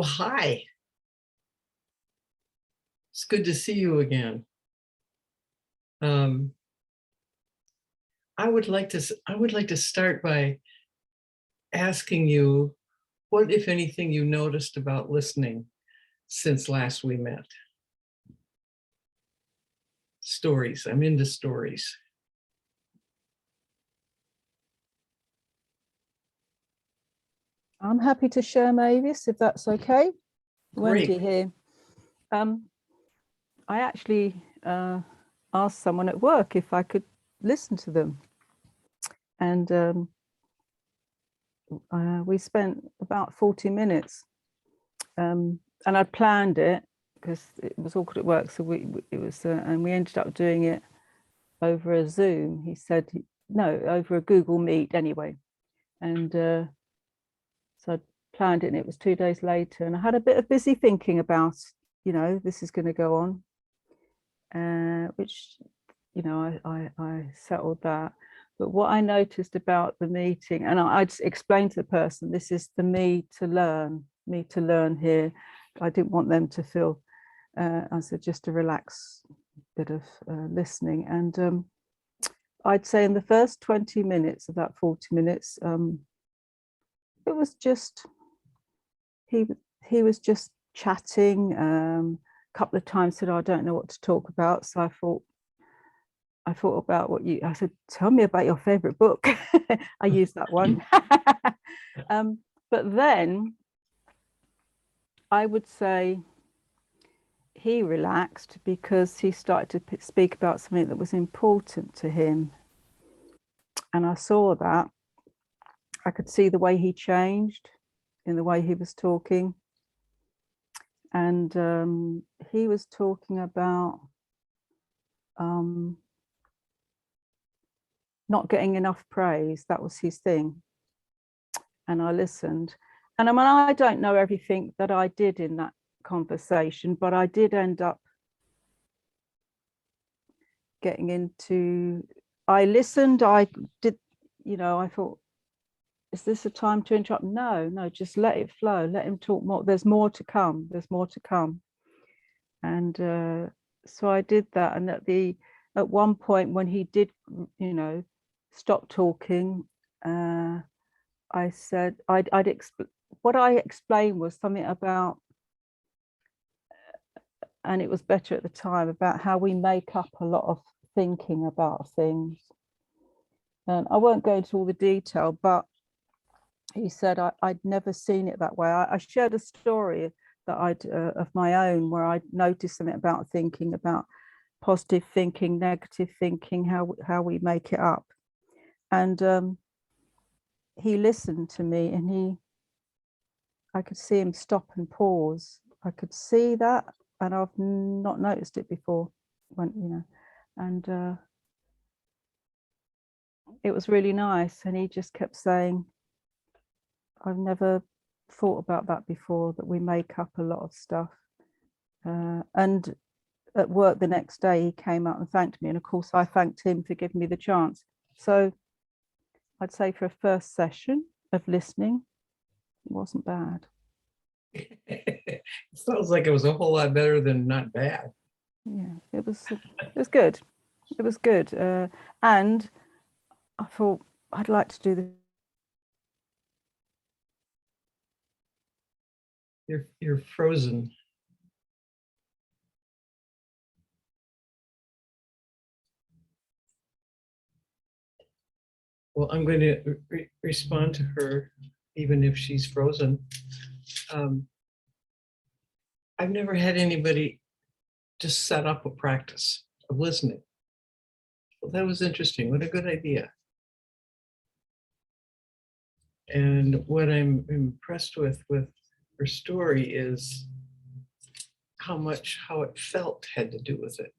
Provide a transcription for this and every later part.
Well, hi. It's good to see you again. Um, I would like to start by asking you what, if anything, you noticed about listening since last we met. Stories. I'm into stories. I'm happy to share, Mavis, if that's okay. Great. Wendy here. I actually asked someone at work if I could listen to them. And we spent about 40 minutes. And I planned it because it was awkward at work. So and we ended up doing it over a Zoom. He said, no, over a Google Meet anyway. And so I planned it, and it was 2 days later, and I had a bit of busy thinking about, this is going to go on, which, I settled that. But what I noticed about the meeting, and I just explained to the person, this is for me to learn here. I didn't want them to feel, I said, just a relaxed bit of listening. And I'd say in the first 20 minutes of that 40 minutes, it was just, he was just chatting. A couple of times said, I don't know what to talk about. So I thought about I said, tell me about your favorite book. I used that one. But then I would say he relaxed because he started to speak about something that was important to him. And I saw that. I could see the way he changed in the way he was talking. And he was talking about not getting enough praise. That was his thing. And I listened. And I mean, I don't know everything that I did in that conversation, but I did end up getting into, I listened, I did, I thought, is this a time to interrupt? No, just let it flow, let him talk more. There's more to come. And so I did that. And at one point when he did, stop talking, I said, what I explained was something about, and it was better at the time, about how we make up a lot of thinking about things. And I won't go into all the detail, but he said I'd never seen it that way. I shared a story that of my own, where I noticed something about thinking, about positive thinking, negative thinking, how we make it up. And he listened to me, and I could see him stop and pause. I could see that, and I've not noticed it before. And it was really nice. And he just kept saying, I've never thought about that before, that we make up a lot of stuff. And at work the next day, he came out and thanked me. And of course, I thanked him for giving me the chance. So I'd say for a first session of listening, it wasn't bad. It sounds like it was a whole lot better than not bad. Yeah, it was good. It was good. And I thought I'd like to do this. You're frozen. Well, I'm going to respond to her, even if she's frozen. I've never had anybody just set up a practice of listening. Well, that was interesting. What a good idea. And what I'm impressed with her story is how it felt had to do with it,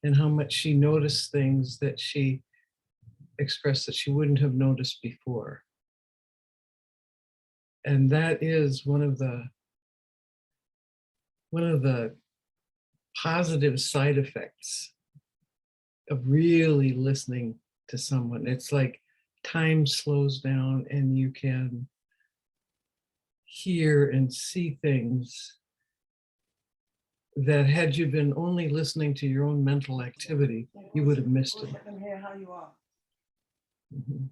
and how much she noticed things that she expressed that she wouldn't have noticed before. And that is one of the positive side effects of really listening to someone. It's like time slows down, and you can hear and see things that had you been only listening to your own mental activity, you would have missed it. Let them hear how you are. Mhm.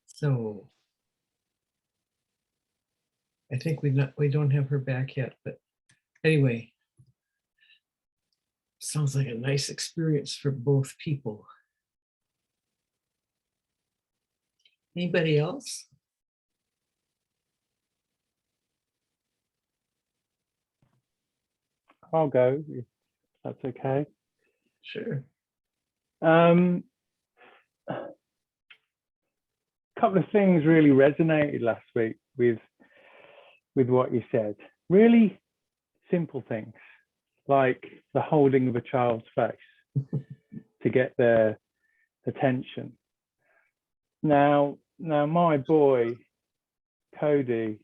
So I think we don't have her back yet, but anyway, sounds like a nice experience for both people. Anybody else? I'll go if that's okay. Sure. Couple of things really resonated last week with what you said. Really simple things like the holding of a child's face to get their attention. Now my boy Cody,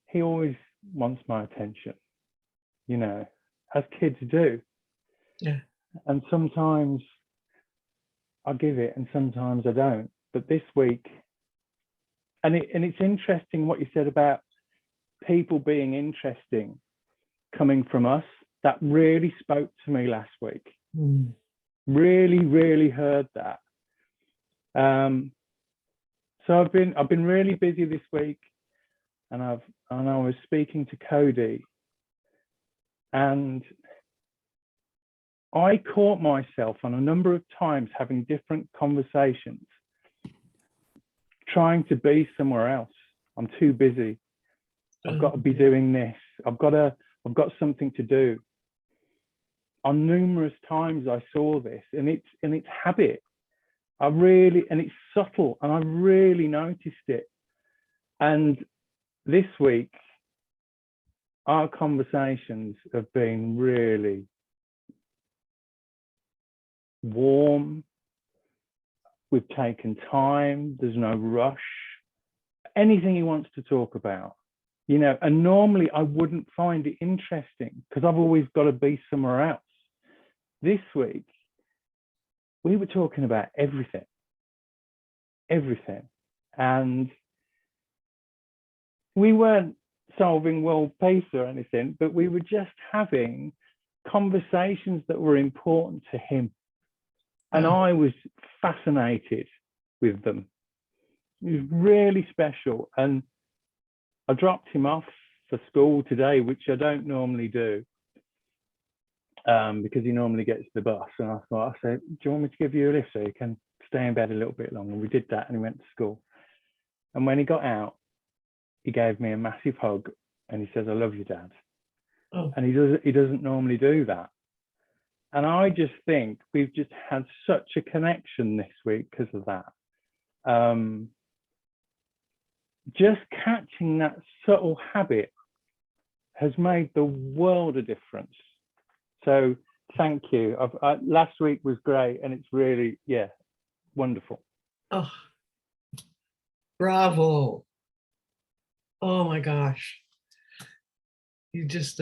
he always wants my attention, you know, as kids do. Yeah. And sometimes I give it and sometimes I don't. But this week, and it's interesting what you said about people being interesting coming from us. That really spoke to me last week. Mm. Really heard that. So I've been really busy this week, and I was speaking to Cody, and I caught myself on a number of times having different conversations, trying to be somewhere else. I'm too busy. I've got to be doing this. I've got something to do. On numerous times I saw this, and it's habit. And it's subtle, and I really noticed it. And this week, our conversations have been really warm. We've taken time. There's no rush. Anything he wants to talk about, you know, and normally I wouldn't find it interesting because I've always got to be somewhere else. This week, we were talking about everything. And we weren't solving world peace or anything, but we were just having conversations that were important to him. And I was fascinated with them. It was really special. And I dropped him off for school today, which I don't normally do, because he normally gets the bus. And I said, do you want me to give you a lift so you can stay in bed a little bit longer? We did that, and he went to school. And when he got out, he gave me a massive hug, and he says, I love you, Dad. Oh. And he doesn't normally do that. And I just think we've just had such a connection this week because of that. Just catching that subtle habit has made the world of difference. So thank you. Last week was great, and it's really, wonderful. Oh, bravo. Oh my gosh. You just,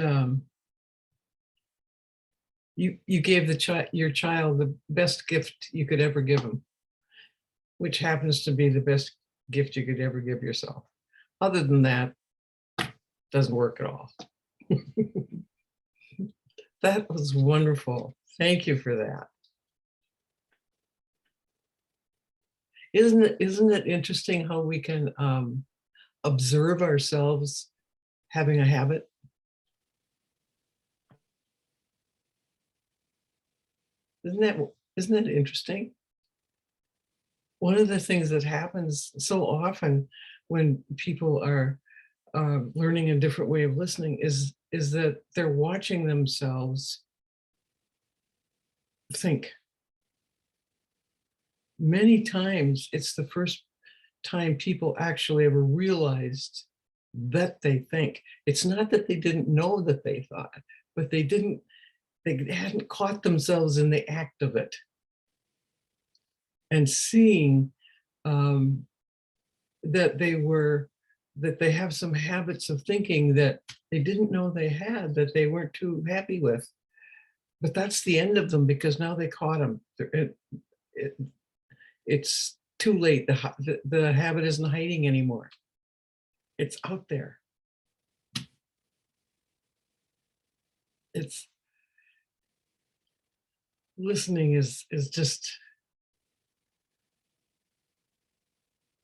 you gave your child the best gift you could ever give him, which happens to be the best gift you could ever give yourself. Other than that, doesn't work at all. That was wonderful. Thank you for that. Isn't it interesting how we can observe ourselves having a habit? Isn't that interesting? One of the things that happens so often when people are learning a different way of listening is that they're watching themselves think. Many times it's the first time people actually ever realized that they think. It's not that they didn't know that they thought, but they hadn't caught themselves in the act of it. And seeing that they have some habits of thinking that they didn't know they had, that they weren't too happy with. But that's the end of them, because now they caught them. It's too late. The habit isn't hiding anymore. It's out there. It's listening is just,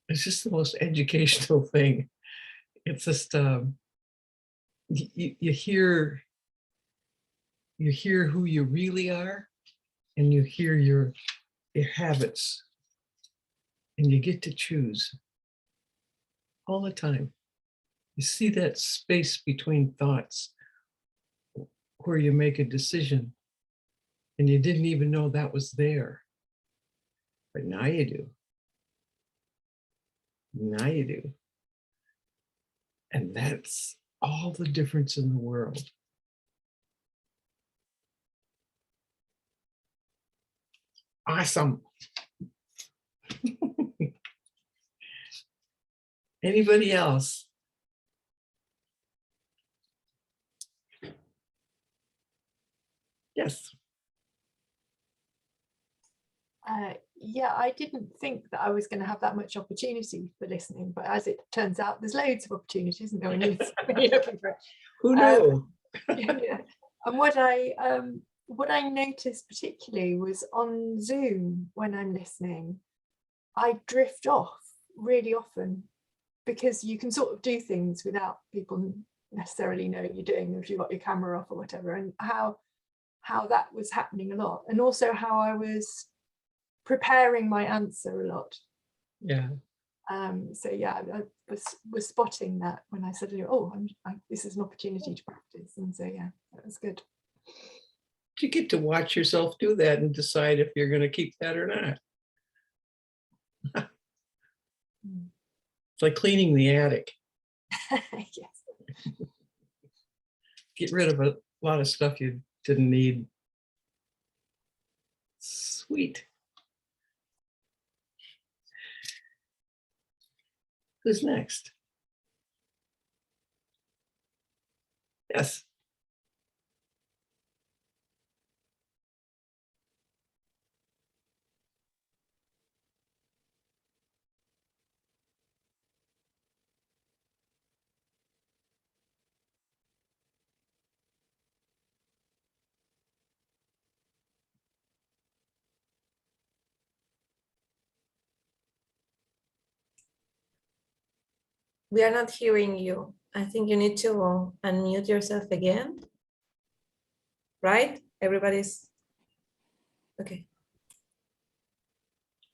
it's just the most educational thing. It's just you hear who you really are, and you hear your habits, and you get to choose all the time. You see that space between thoughts where you make a decision and you didn't even know that was there. But now you do. Now you do. And that's all the difference in the world. Awesome. Anybody else? Yes. Yeah, I didn't think that I was going to have that much opportunity for listening, but as it turns out, there's loads of opportunities, isn't there, when you're looking for it. Who knew? Yeah. And what I noticed particularly was on Zoom, when I'm listening, I drift off really often, because you can sort of do things without people necessarily knowing you're doing them if you've got your camera off or whatever, and how that was happening a lot, and also how I was preparing my answer a lot. Yeah. So yeah, I was spotting that when I suddenly, oh, this is an opportunity to practice, and so yeah, that was good. You get to watch yourself do that and decide if you're going to keep that or not. It's like cleaning the attic. Yes. Get rid of a lot of stuff you didn't need. Sweet. Who's next? Yes. We are not hearing you. I think you need to unmute yourself again. Right? Everybody's okay.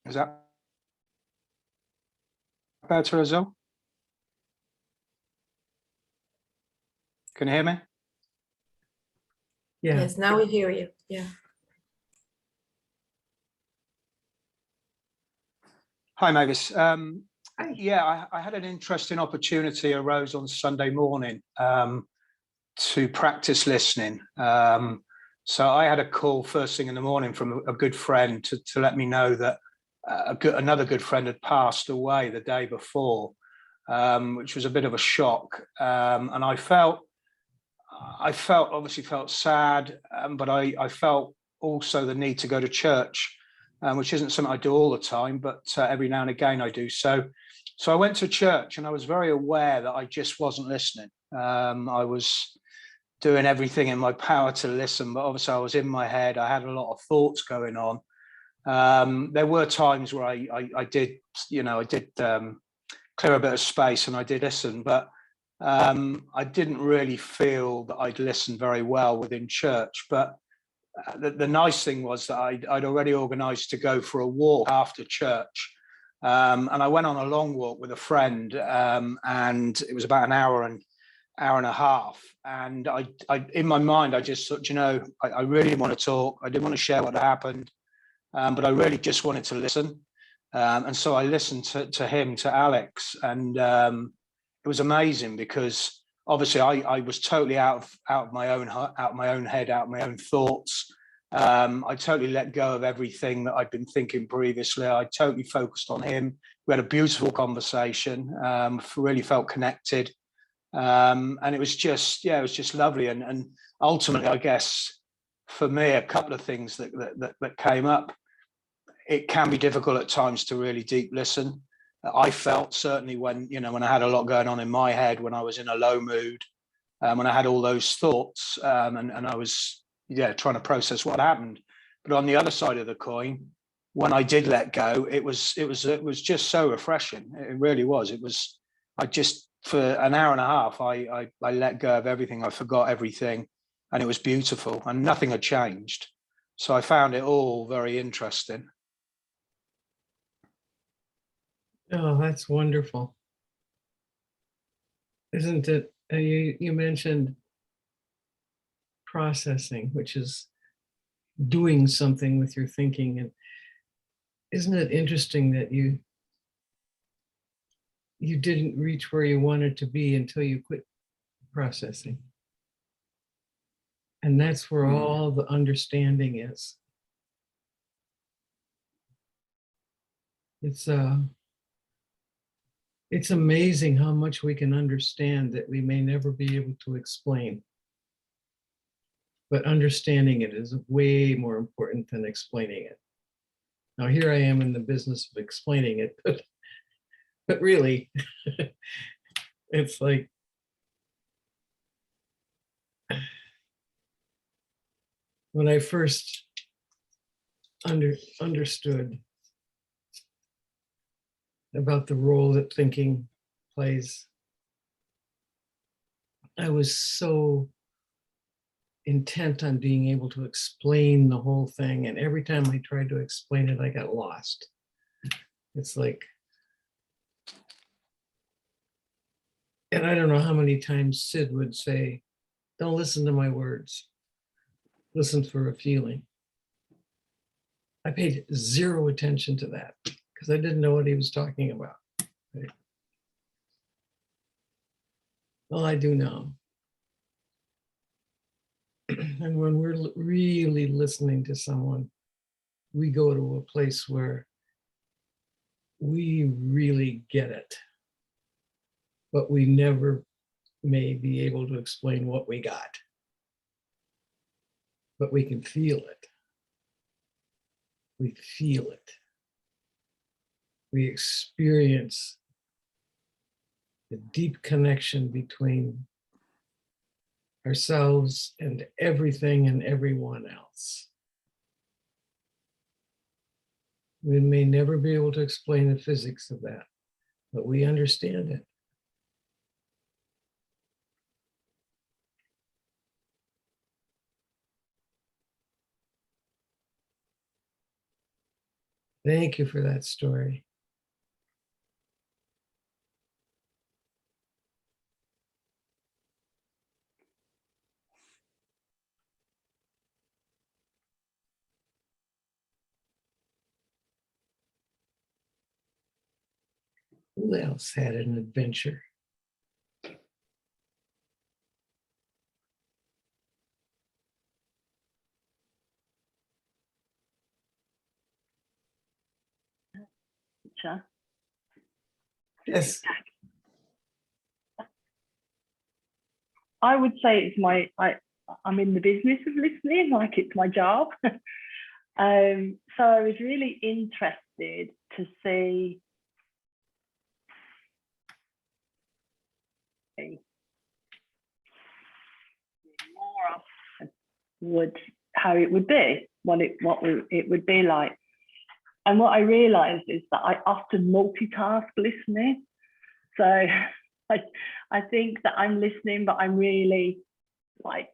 Is that better as well? Can you hear me? Yeah. Yes, now we hear you. Yeah. Hi, Mavis. Hi. Yeah, I had an interesting opportunity arose on Sunday morning to practice listening. So I had a call first thing in the morning from a good friend to let me know that another good friend had passed away the day before, which was a bit of a shock. And I obviously felt sad, but I felt also the need to go to church, which isn't something I do all the time, but every now and again I do. So I went to church, and I was very aware that I just wasn't listening. I was doing everything in my power to listen, but obviously I was in my head. I had a lot of thoughts going on. There were times where I did clear a bit of space and I did listen, but I didn't really feel that I'd listened very well within church. But the nice thing was that I'd already organised to go for a walk after church. And I went on a long walk with a friend, and it was about an hour and a half. And I in my mind, I just thought, I really didn't want to talk. I didn't want to share what happened, but I really just wanted to listen. And so I listened to him, to Alex, and it was amazing, because obviously I was totally out of my own head, out of my own thoughts. I totally let go of everything that I'd been thinking previously. I totally focused on him. We had a beautiful conversation, really felt connected. And it was just lovely. And ultimately, I guess, for me, a couple of things that came up. it can be difficult at times to really deep listen. I felt certainly when, when I had a lot going on in my head, when I was in a low mood, when I had all those thoughts, and I was, trying to process what happened. But on the other side of the coin, when I did let go, it was just so refreshing. It really was. For an hour and a half, I let go of everything. I forgot everything, and it was beautiful, and nothing had changed. So I found it all very interesting. Oh, that's wonderful. Isn't it? You mentioned processing, which is doing something with your thinking. And isn't it interesting that you didn't reach where you wanted to be until you quit processing? And that's where all the understanding is. It's amazing how much we can understand that we may never be able to explain. But understanding it is way more important than explaining it. Now, here I am in the business of explaining it, but really, it's like, when I first understood about the role that thinking plays, I was so intent on being able to explain the whole thing. And every time I tried to explain it, I got lost. It's like, and I don't know how many times Sid would say, don't listen to my words, listen for a feeling. I paid zero attention to that because I didn't know what he was talking about. Right? Well, I do now. And when we're really listening to someone, we go to a place where we really get it, but we never may be able to explain what we got. But we can feel it. We feel it. We experience the deep connection between ourselves and everything and everyone else. We may never be able to explain the physics of that, but we understand it. Thank you for that story. Who else had an adventure? Yes. I would say I'm in the business of listening, like it's my job. So I was really interested to see more often how it would be, what it would be like. And what I realized is that I often multitask listening. So I think that I'm listening, but I'm really like,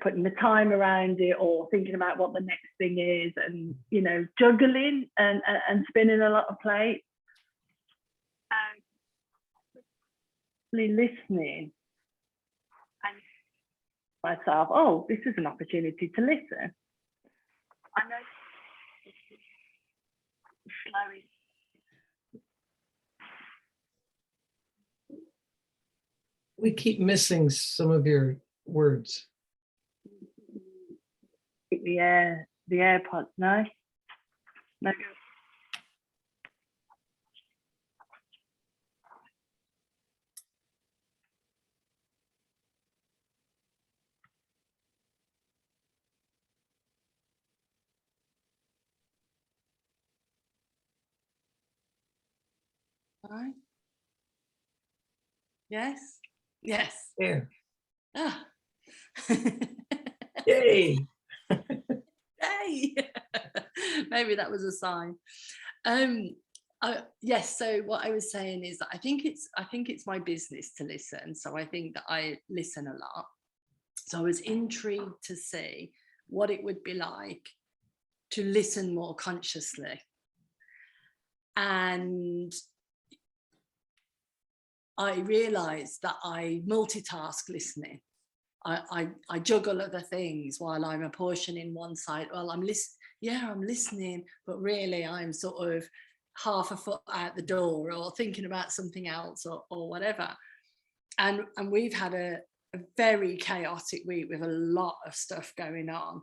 putting the time around it or thinking about what the next thing is and, juggling and spinning a lot of plates. And listening and myself, oh, this is an opportunity to listen. I know slowly. We keep missing some of your words. The AirPods, no. No? Yes? Yes. Yeah. Ah. Yay. Yay! Maybe that was a sign. Yes, so what I was saying is that I think it's my business to listen. So I think that I listen a lot. So I was intrigued to see what it would be like to listen more consciously. And I realized that I multitask listening. I juggle other things while I'm apportioning one side. Well, I'm listening, but really I'm sort of half a foot out the door or thinking about something else or whatever. And we've had a very chaotic week with a lot of stuff going on.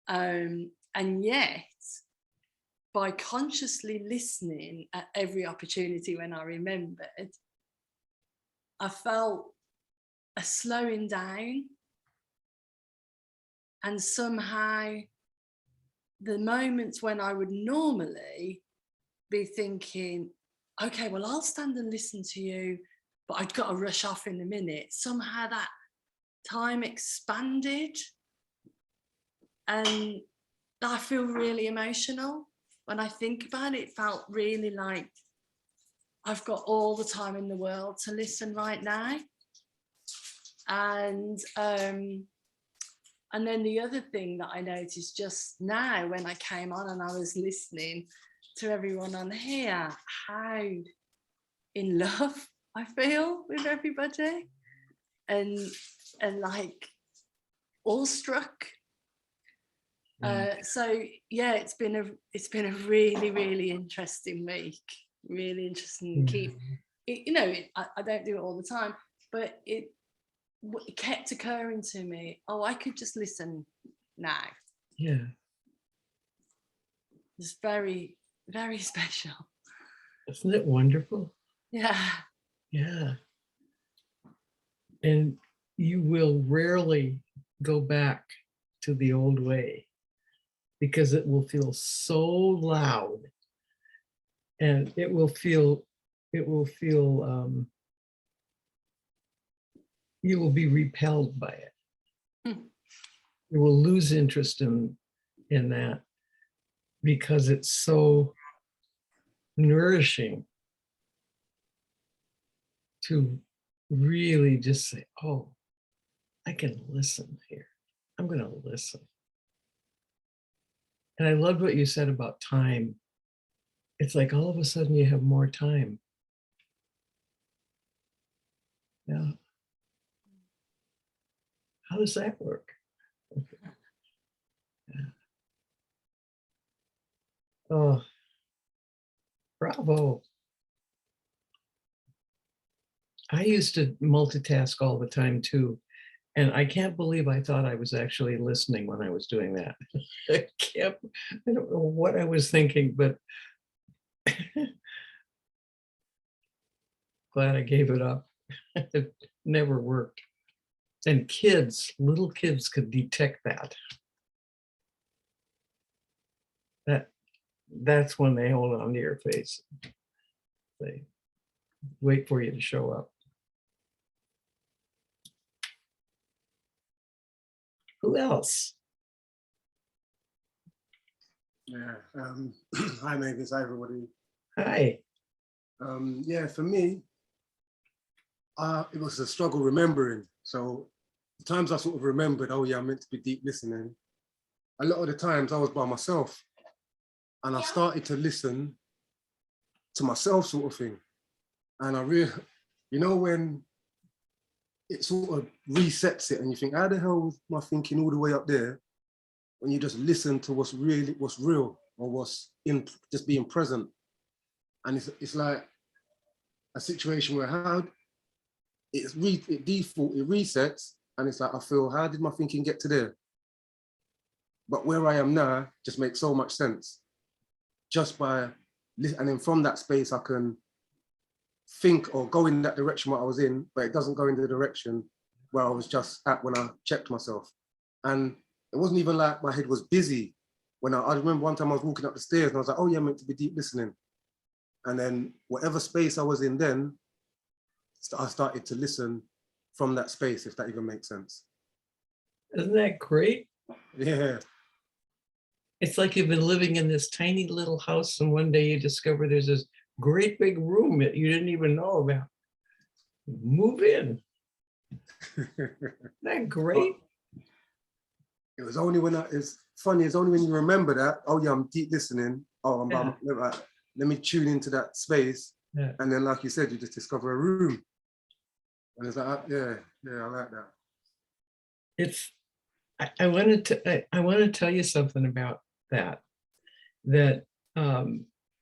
And yet, by consciously listening at every opportunity when I remembered, I felt a slowing down, and somehow the moments when I would normally be thinking, okay, well, I'll stand and listen to you, but I've got to rush off in a minute. Somehow that time expanded, and I feel really emotional when I think about it. It felt really like I've got all the time in the world to listen right now. And then the other thing that I noticed just now when I came on and I was listening to everyone on here, how in love I feel with everybody, and like awestruck. So yeah, it's been a really, really interesting week. Really interesting. Keep it, I don't do it all the time, but it kept occurring to me. Oh, I could just listen now. Yeah. It's very, very special. Isn't it wonderful? Yeah. Yeah. And you will rarely go back to the old way, because it will feel so loud, and it will feel you will be repelled by it. You will lose interest in that, because it's so nourishing to really just say, oh, I can listen here. I'm going to listen. And I loved what you said about time. It's like all of a sudden you have more time. Yeah. How does that work? Yeah. Oh, bravo. I used to multitask all the time too. And I can't believe I thought I was actually listening when I was doing that. I don't know what I was thinking, but glad I gave it up. It never worked. And little kids could detect that. That's when they hold on to your face. They wait for you to show up. Who else? Yeah. Hi, Mavis. Hi, everybody. Hi. Yeah, for me, it was a struggle remembering. So the times I sort of remembered, oh yeah, I'm meant to be deep listening. A lot of the times I was by myself, and I started to listen to myself, sort of thing. And I when it sort of resets it, and you think, how the hell am I thinking all the way up there? When you just listen to what's real, or what's just being present. And it's like a situation where it resets, and it's like, I feel, how did my thinking get to there? But where I am now just makes so much sense. Just by, and then from that space, I can think or go in that direction where I was in, but it doesn't go in the direction where I was just at when I checked myself. And it wasn't even like my head was busy. When I remember one time I was walking up the stairs and I was like, oh yeah, I'm meant to be deep listening. And then whatever space I was in then, I started to listen from that space, if that even makes sense. Isn't that great? Yeah. It's like you've been living in this tiny little house and one day you discover there's this great big room that you didn't even know about. Move in. Isn't that great? It was only when it's funny, it's only when you remember that, oh yeah, I'm deep listening. Oh, let me tune into that space. Yeah. And then like you said, you just discover a room. And it's like, yeah, I like that. It's, I wanted to, I want to tell you something about that,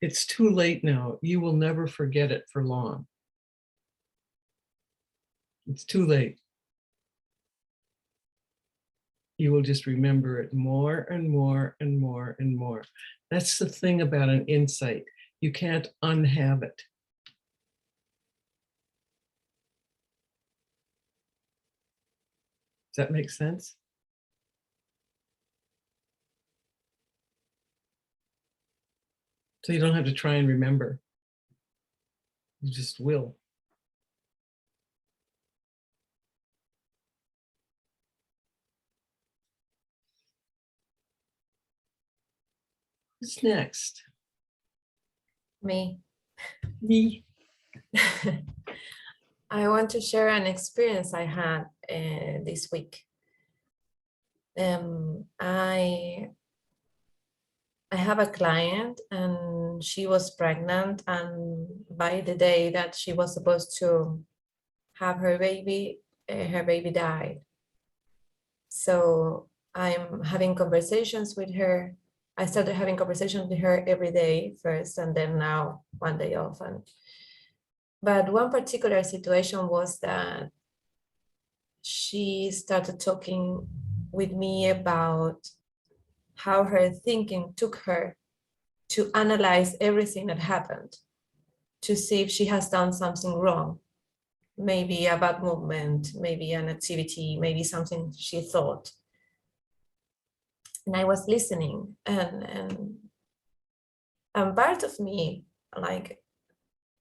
it's too late now. You will never forget it for long. It's too late. You will just remember it more and more and more and more. That's the thing about an insight. You can't unhave it. Does that make sense? So you don't have to try and remember. You just will. Who's next? Me. Me. I want to share an experience I had this week. I have a client and she was pregnant, and by the day that she was supposed to have her baby died. So I'm having conversations with her. I started having conversations with her every day first, and then now one day off. But one particular situation was that she started talking with me about how her thinking took her to analyze everything that happened, to see if she has done something wrong, maybe a bad movement, maybe an activity, maybe something she thought. And I was listening, and part of me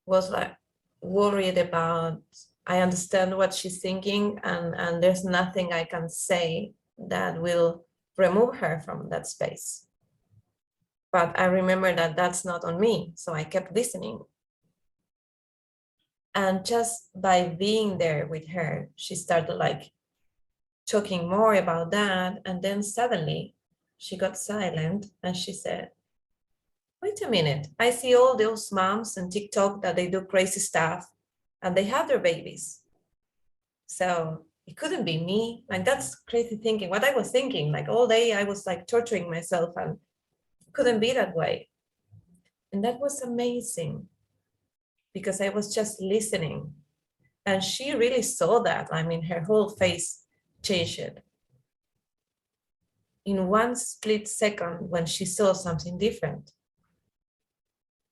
was worried about, I understand what she's thinking, and there's nothing I can say that will remove her from that space. But I remember that that's not on me, so I kept listening. And just by being there with her, she started talking more about that, and then suddenly she got silent and she said, wait a minute, I see all those moms on TikTok that they do crazy stuff and they have their babies. So it couldn't be me. That's crazy thinking. What I was thinking, all day I was torturing myself, and it couldn't be that way. And that was amazing because I was just listening. And she really saw that. Her whole face changed in one split second when she saw something different.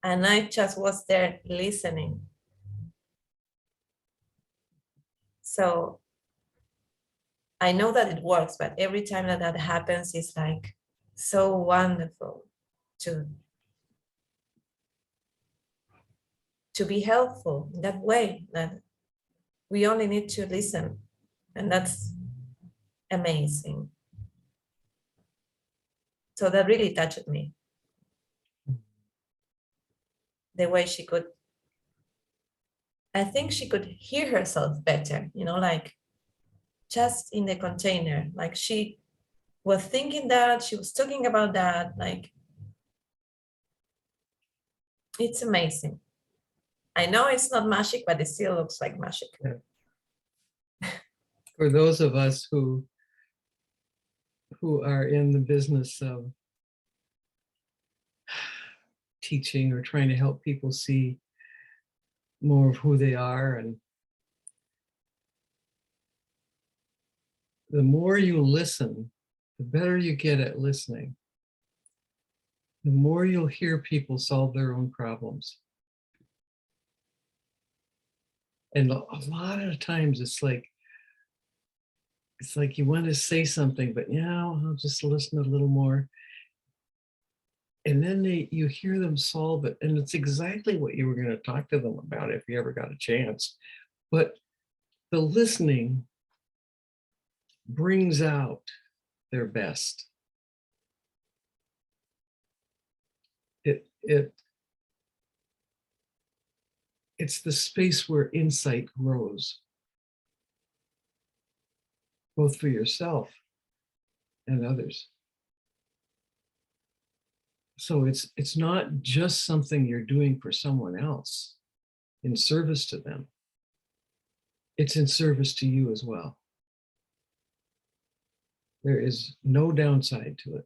And I just was there listening. So I know that it works, but every time that happens, it's so wonderful to be helpful in that way, that we only need to listen. And that's amazing. So that really touched me. The way she could, I think she could hear herself better, just in the container. She was thinking that, she was talking about that, it's amazing. I know it's not magic, but it still looks like magic. Yeah. For those of us who are in the business of teaching or trying to help people see more of who they are, and the more you listen, the better you get at listening, the more you'll hear people solve their own problems. And a lot of times it's like you want to say something, but I'll just listen a little more. And then you hear them solve it. And it's exactly what you were going to talk to them about if you ever got a chance. But the listening brings out their best. It's the space where insight grows, both for yourself and others. So it's not just something you're doing for someone else in service to them. It's in service to you as well. There is no downside to it.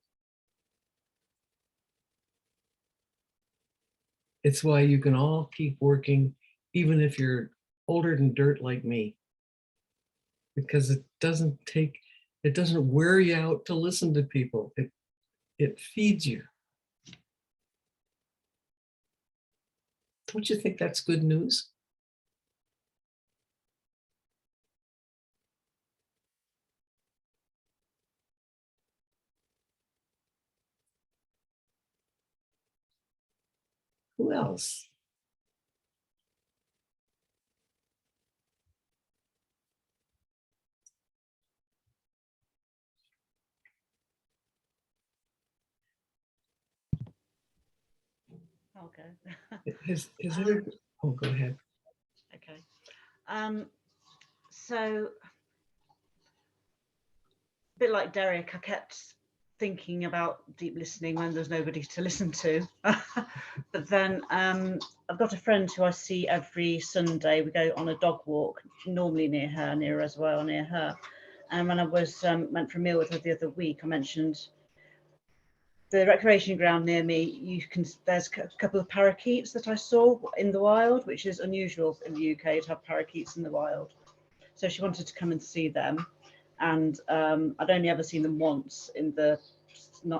It's why you can all keep working, even if you're older than dirt like me, because it doesn't wear you out to listen to people. It feeds you. Don't you think that's good news? Who else? Okay. Has there, oh, go ahead. Okay. So, a bit like Derek, I kept thinking about deep listening when there's nobody to listen to. But then I've got a friend who I see every Sunday. We go on a dog walk, normally near her as well, near her. And when I was went for a meal with her the other week, I mentioned the recreation ground near me. There's a couple of parakeets that I saw in the wild, which is unusual in the UK to have parakeets in the wild. So she wanted to come and see them. And I'd only ever seen them once in the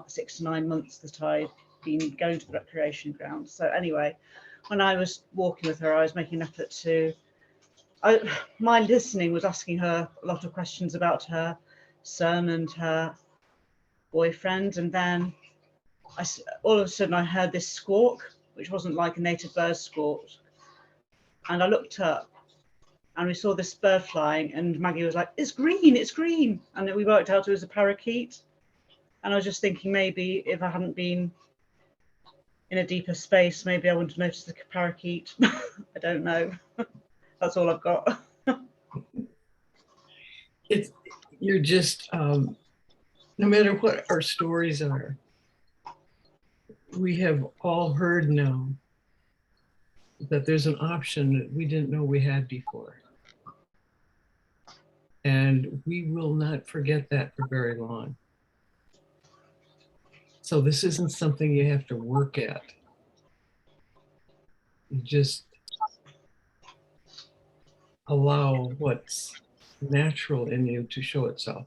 6 to 9 months that I'd been going to the recreation ground. So anyway, when I was walking with her, I was making an effort to, my listening was asking her a lot of questions about her son and her boyfriend. And then all of a sudden I heard this squawk, which wasn't like a native bird squawk. And I looked up and we saw this bird flying, and Maggie was like, it's green. And we worked out it was a parakeet. And I was just thinking, maybe if I hadn't been in a deeper space, maybe I wouldn't have noticed the parakeet. I don't know. That's all I've got. You're just, no matter what our stories are, we have all heard now that there's an option that we didn't know we had before. And we will not forget that for very long. So this isn't something you have to work at. You just allow what's natural in you to show itself.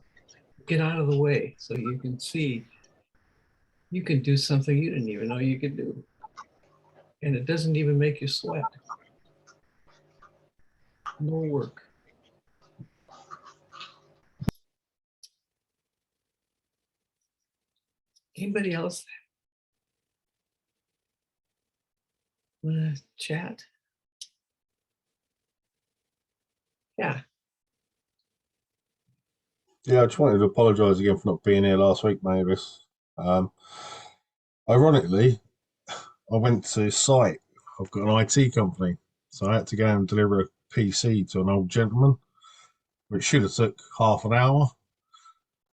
Get out of the way so you can see you can do something you didn't even know you could do. And it doesn't even make you sweat. No work. Anybody else want to chat? Yeah. Yeah, I just wanted to apologise again for not being here last week, Mavis. Ironically, I went to site. I've got an IT company, so I had to go and deliver a PC to an old gentleman, which should have took half an hour.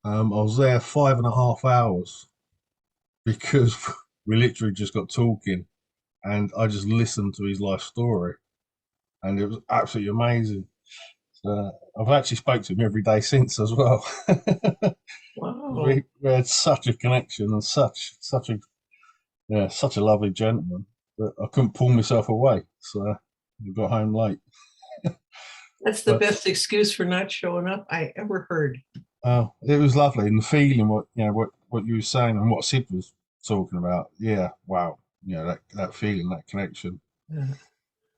I was there 5.5 hours because we literally just got talking, and I just listened to his life story, and it was absolutely amazing. So I've actually spoke to him every day since as well. Wow. We had such a connection and such a lovely gentleman that I couldn't pull myself away, so I got home late. That's the best excuse for not showing up I ever heard. It was lovely, and the feeling, what you were saying and what Sid was talking about. Yeah, wow, that feeling, that connection. Yeah.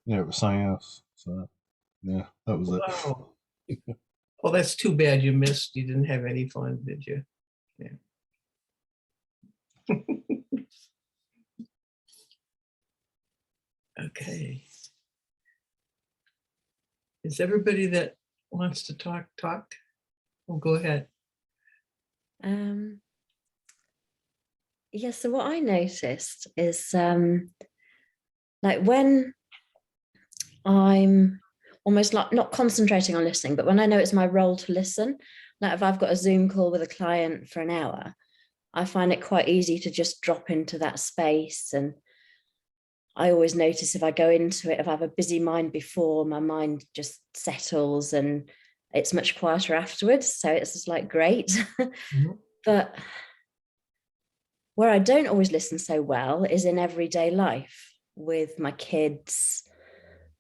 It was something else. So yeah, that was it. Wow. Well, that's too bad you missed. You didn't have any fun, did you? Yeah. Okay. Is everybody that wants to talk? Well, go ahead. Yeah, so what I noticed is like when I'm almost like not concentrating on listening, but when I know it's my role to listen, like if I've got a Zoom call with a client for an hour, I find it quite easy to just drop into that space. And I always notice if I go into it, if I have a busy mind before, my mind just settles and it's much quieter afterwards. So it's just like great. Mm-hmm. But where I don't always listen so well is in everyday life with my kids,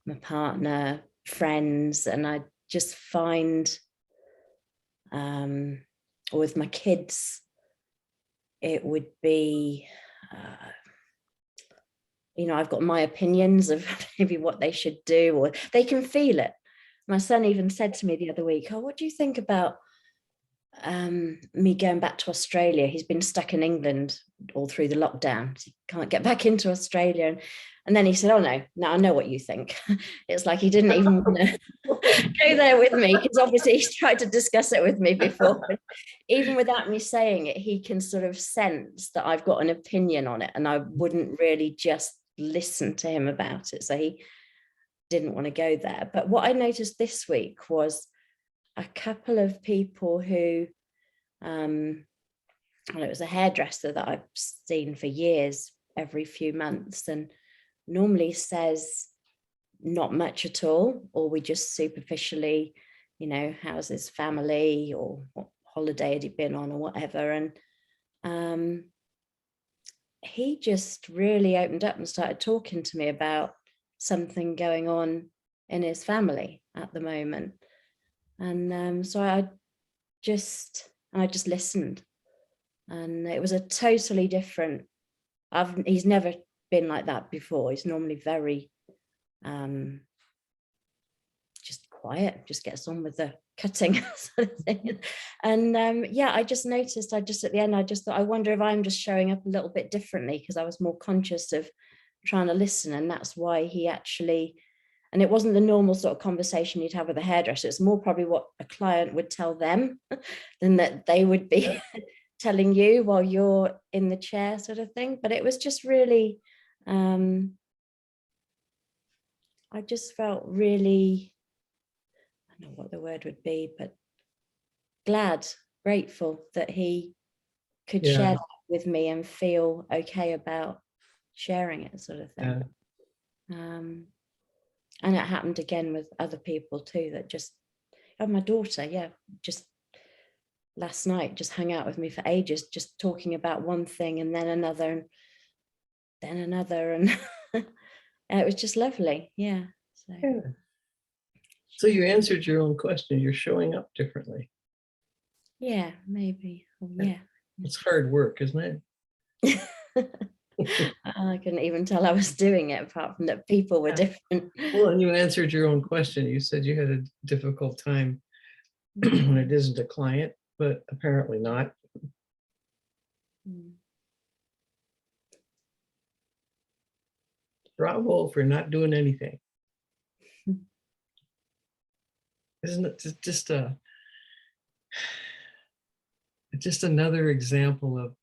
my partner, friends, and I just find with my kids, it would be, you know, I've got my opinions of maybe what they should do, or they can feel it. My son even said to me the other week, oh, what do you think about me going back to Australia? He's been stuck in England all through the lockdown. He can't get back into Australia. And then he said, oh, no, I know what you think. It's like he didn't even want to go there with me, because obviously he's tried to discuss it with me before. But even without me saying it, he can sort of sense that I've got an opinion on it and I wouldn't really just listen to him about it. So he didn't want to go there. But what I noticed this week was a couple of people who, well, it was a hairdresser that I've seen for years, every few months, and normally says not much at all, or we just superficially, you know, how's his family, or what holiday had he been on, or whatever. And he just really opened up and started talking to me about something going on in his family at the moment. And so I just listened, and it was a totally different, he's never been like that before. He's normally very just quiet, just gets on with the cutting sort of thing. And yeah, I just noticed, at the end, I just thought, I wonder if I'm just showing up a little bit differently, because I was more conscious of trying to listen. And that's why he actually, and it wasn't the normal sort of conversation you'd have with a hairdresser. It's more probably what a client would tell them than that they would be telling you while you're in the chair, sort of thing. But it was just really, I just felt really, I don't know what the word would be, but grateful that he could share that with me and feel okay about sharing it, sort of thing. And it happened again with other people too, that just, oh, my daughter, just last night just hung out with me for ages, just talking about one thing and then another and then another, and it was just lovely. So you answered your own question. You're showing up differently. Yeah, maybe. It's hard work, isn't it? I couldn't even tell I was doing it, apart from that people were different. Well, and you answered your own question. You said you had a difficult time when it isn't a client, but apparently not. Bravo for not doing anything. Isn't it just another example of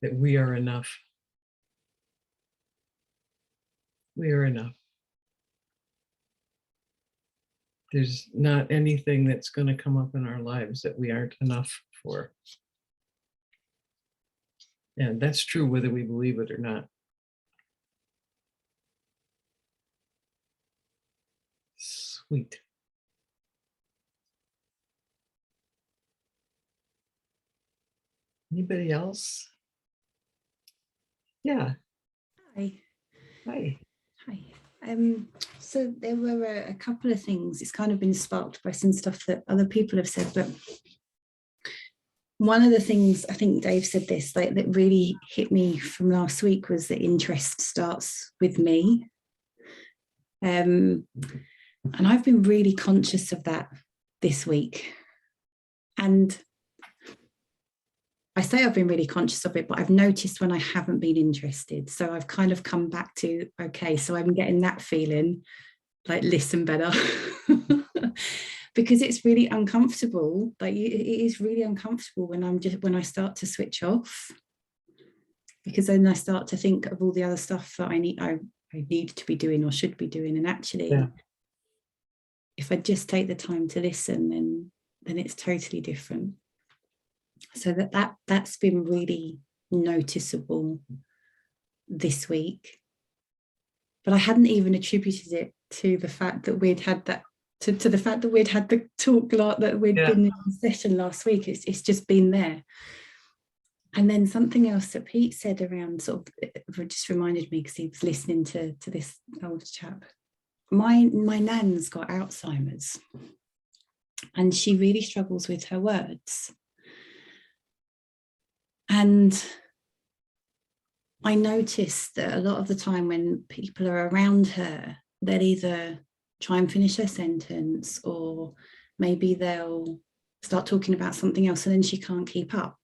that we are enough. We are enough. There's not anything that's going to come up in our lives that we aren't enough for. And that's true whether we believe it or not. Sweet. Anybody else? Yeah. Hi. Hi. Hi. So there were a couple of things. It's kind of been sparked by some stuff that other people have said, but one of the things, I think Dave said this, like, that really hit me from last week was that interest starts with me. And I've been really conscious of that this week. And I say I've been really conscious of it, but I've noticed when I haven't been interested. So I've kind of come back to, okay, so I'm getting that feeling, like listen better. Because it's really uncomfortable. Like it is really uncomfortable when I start to switch off, because then I start to think of all the other stuff that I need to be doing or should be doing. And actually, if I just take the time to listen, then it's totally different. So that's been really noticeable this week. But I hadn't even attributed it to the fact that we'd had that, to the fact that we'd had the talk that we'd been in the session last week. It's just been there. And then something else that Pete said around sort of just reminded me, because he was listening to this older chap. My nan's got Alzheimer's, and she really struggles with her words. And I noticed that a lot of the time when people are around her, they'll either try and finish their sentence, or maybe they'll start talking about something else and then she can't keep up.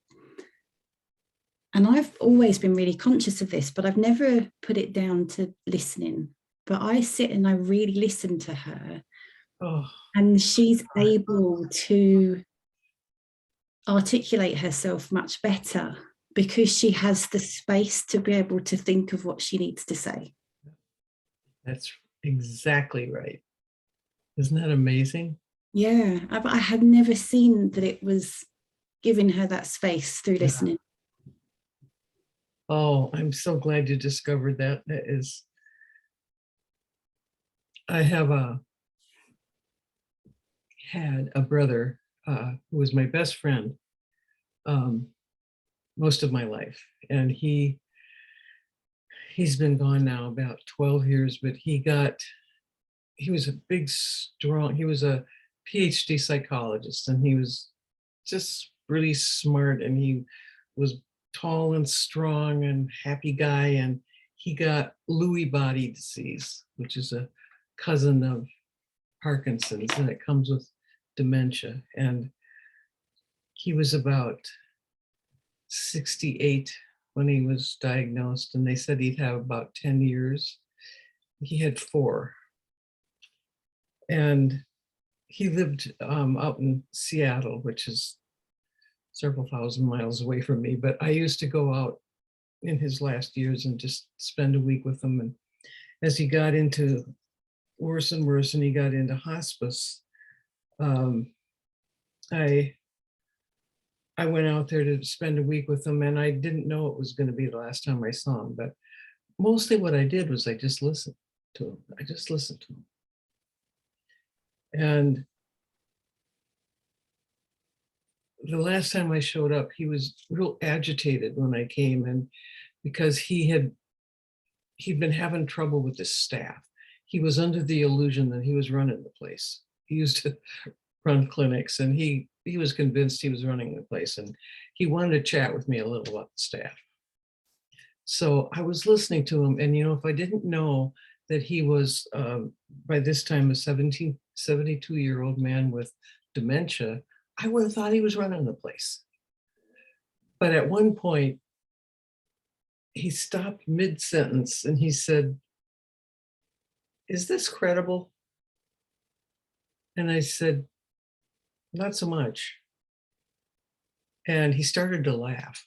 And I've always been really conscious of this, but I've never put it down to listening. But I sit and I really listen to her. And she's able to articulate herself much better because she has the space to be able to think of what she needs to say. That's exactly right. Isn't that amazing? Yeah, I had never seen that it was giving her that space through listening. Oh, I'm so glad you discovered that. That is, I have had a brother who was my best friend most of my life, and he's been gone now about 12 years, but he was a big, strong, he was a PhD psychologist, and he was just really smart, and he was tall and strong and happy guy, and he got Lewy body disease, which is a cousin of Parkinson's, and it comes with dementia. And he was about 68 when he was diagnosed, and they said he'd have about 10 years. He had 4. And he lived out in Seattle, which is several thousand miles away from me, but I used to go out in his last years and just spend a week with him. And as he got into worse and worse, and he got into hospice, I went out there to spend a week with him, and I didn't know it was going to be the last time I saw him, but mostly what I did was I just listened to him. I just listened to him. And the last time I showed up, he was real agitated when I came, and because he'd been having trouble with his staff. He was under the illusion that he was running the place. He used to run clinics, and he was convinced he was running the place, and he wanted to chat with me a little about the staff. So I was listening to him, and if I didn't know that he was by this time a 72-year-old man with dementia, I would have thought he was running the place. But at one point, he stopped mid-sentence and he said, "Is this credible?" And I said, "Not so much." And he started to laugh.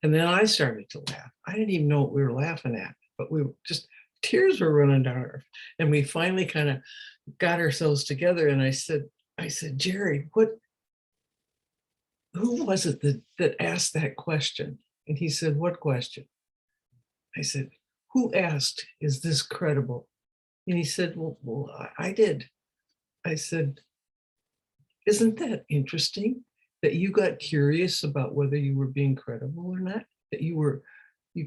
And then I started to laugh. I didn't even know what we were laughing at, but we were just, tears were running down our, and we finally kind of got ourselves together. And I said, "Jerry, who was it that asked that question?" And he said, "What question?" I said, "Who asked, is this credible?" And he said, well, I did." I said, "Isn't that interesting that you got curious about whether you were being credible or not? That you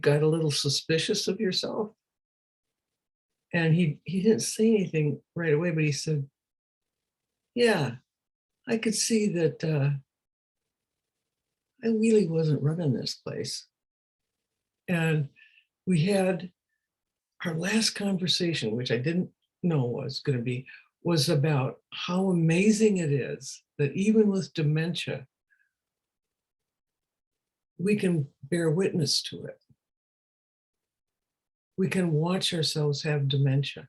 got a little suspicious of yourself?" And he didn't say anything right away, but he said, "Yeah, I could see that I really wasn't running this place." And we had our last conversation, which I didn't know was about how amazing it is that even with dementia, we can bear witness to it. We can watch ourselves have dementia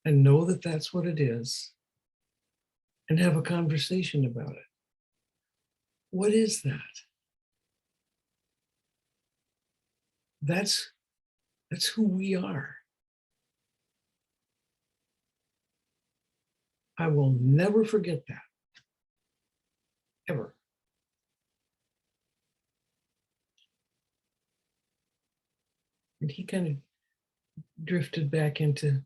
and know that that's what it is and have a conversation about it. What is that? That's who we are. I will never forget that, ever. And he kind of drifted back into,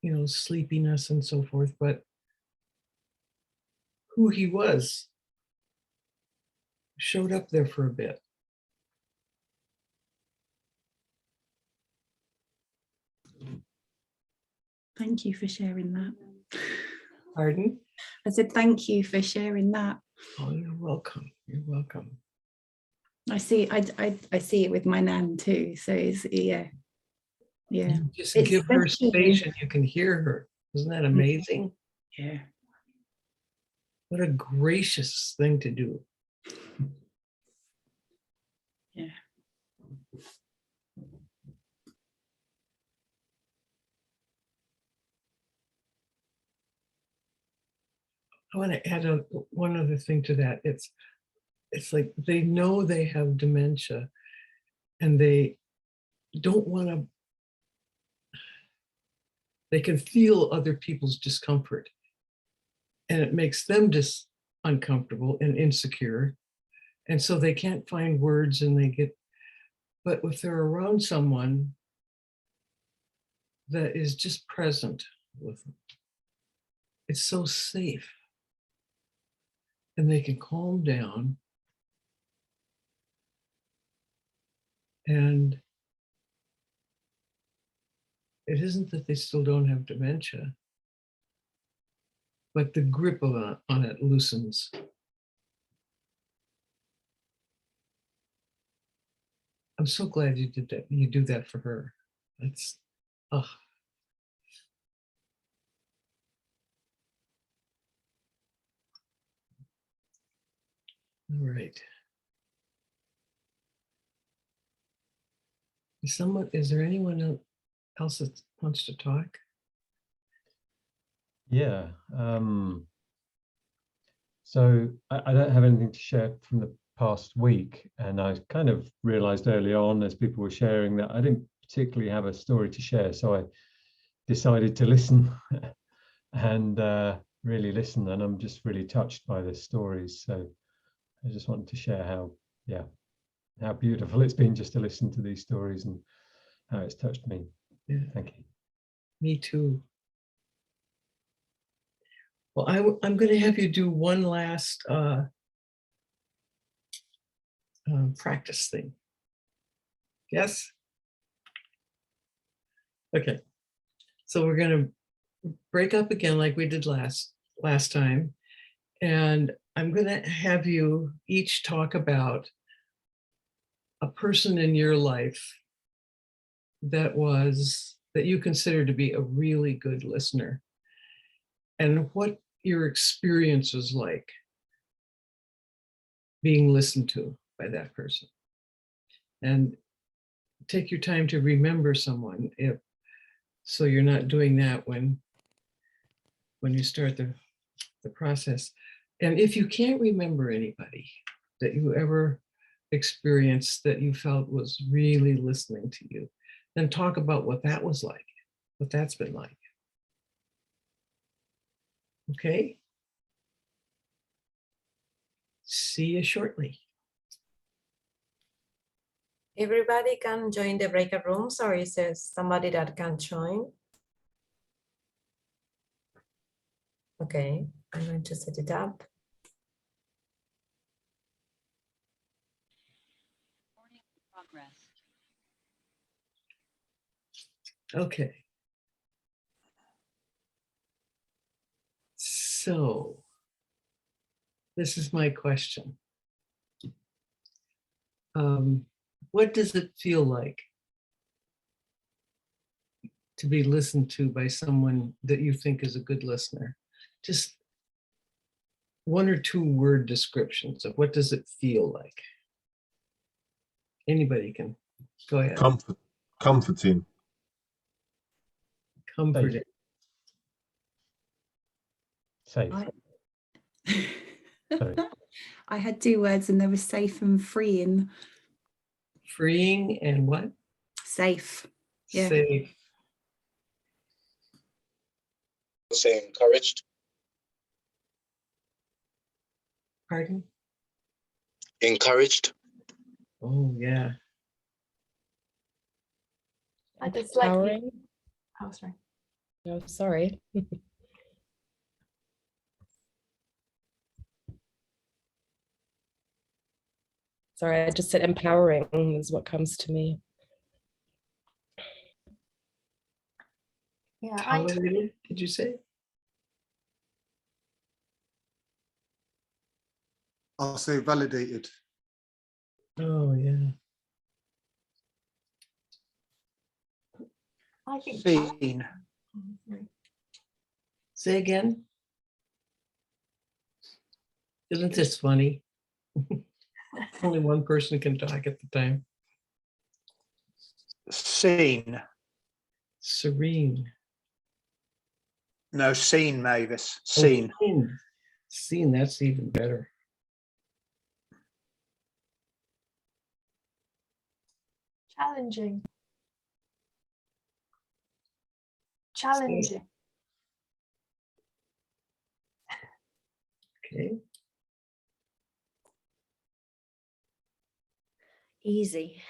you know, sleepiness and so forth, but who he was showed up there for a bit. Thank you for sharing that. Pardon? I said thank you for sharing that. Oh, you're welcome. You're welcome. I see it with my nan too. So it's yeah. You just It's give her especially- space and you can hear her. Isn't that amazing? Yeah. What a gracious thing to do. Yeah. I want to add one other thing to that. It's like they know they have dementia and they don't want to, they can feel other people's discomfort and it makes them uncomfortable and insecure. And so they can't find words and they get, but if they're around someone that is just present with them, it's so safe. And they can calm down. And it isn't that they still don't have dementia, but the grip on it loosens. I'm so glad you did that. You do that for her. That's, oh. All right. Is there anyone else that wants to talk? Yeah. So I don't have anything to share from the past week. And I kind of realized early on as people were sharing that I didn't particularly have a story to share. So I decided to listen and really listen. And I'm just really touched by the stories. So I just wanted to share how beautiful it's been just to listen to these stories and how it's touched me. Yeah. Thank you. Me too. Well, I'm going to have you do one last practice thing. Yes? Okay. So we're going to break up again like we did last time. And I'm going to have you each talk about a person in your life that you consider to be a really good listener and what your experience was like being listened to by that person. And take your time to remember someone, so you're not doing that when you start the process. And if you can't remember anybody that you ever experienced that you felt was really listening to you, then talk about what that was like, what that's been like. Okay? See you shortly. Everybody can join the breakout rooms, or is there somebody that can join? Okay, I'm going to set it up. Okay. So this is my question. What does it feel like to be listened to by someone that you think is a good listener? Just 1 or 2 word descriptions of what does it feel like? Anybody can go ahead. Comforting. Comforting. Safe. Sorry. I had 2 words and they were safe and freeing. Freeing and what? Safe. Yeah. Safe. Say encouraged. Pardon? Encouraged. Oh, yeah. I just like the, Empowering. oh, sorry. No, sorry. Sorry, I just said empowering is what comes to me. Yeah, Tolerated, did you say? I'll say validated. Oh, yeah. I think Seen. Say again. Isn't this funny? Only one person can talk at the time. Seen. Serene. No, seen, Mavis. Oh, Seen. seen. Seen, that's even better. challenging. Challenging. Okay. Easy.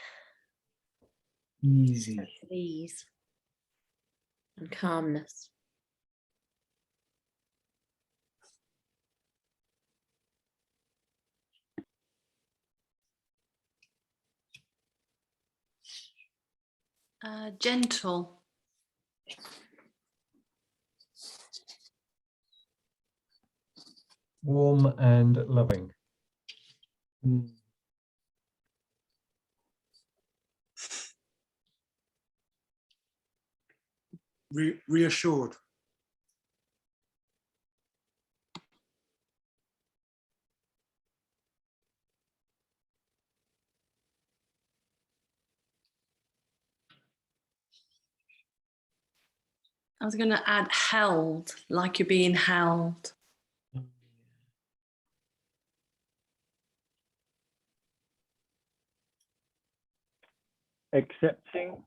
Easy. Ease. And calmness. Gentle. Warm and loving. Mm. Reassured. I was going to add held, like you're being held. Accepting.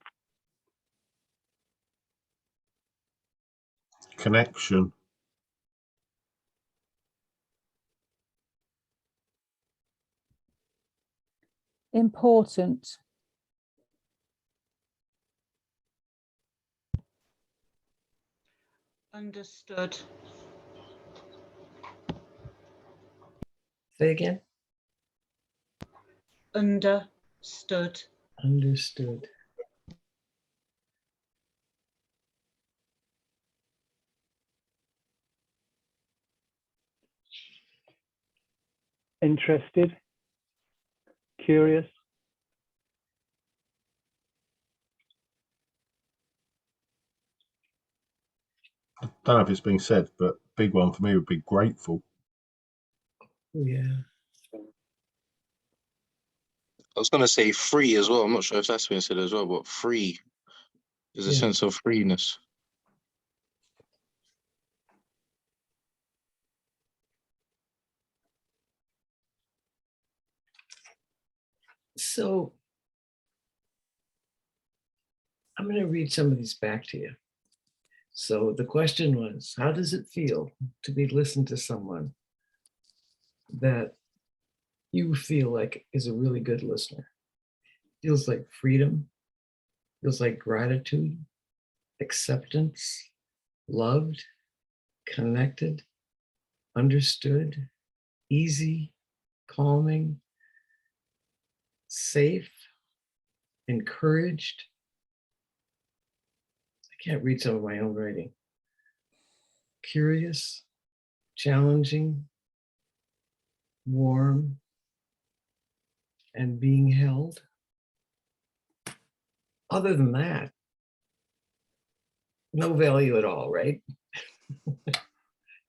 Connection. Important. Understood. Say again. Understood. Understood. Interested. Curious. I don't know if it's been said, but big one for me would be grateful. Oh, yeah. I was going to say free as well. I'm not sure if that's been said as well, but free is a Yeah. sense of freeness. So I'm going to read some of these back to you. So the question was, how does it feel to be listened to someone that you feel like is a really good listener? Feels like freedom, feels like gratitude, acceptance, loved, connected, understood, easy, calming, safe, encouraged. I can't read some of my own writing. Curious, challenging, warm, and being held. Other than that, no value at all, right?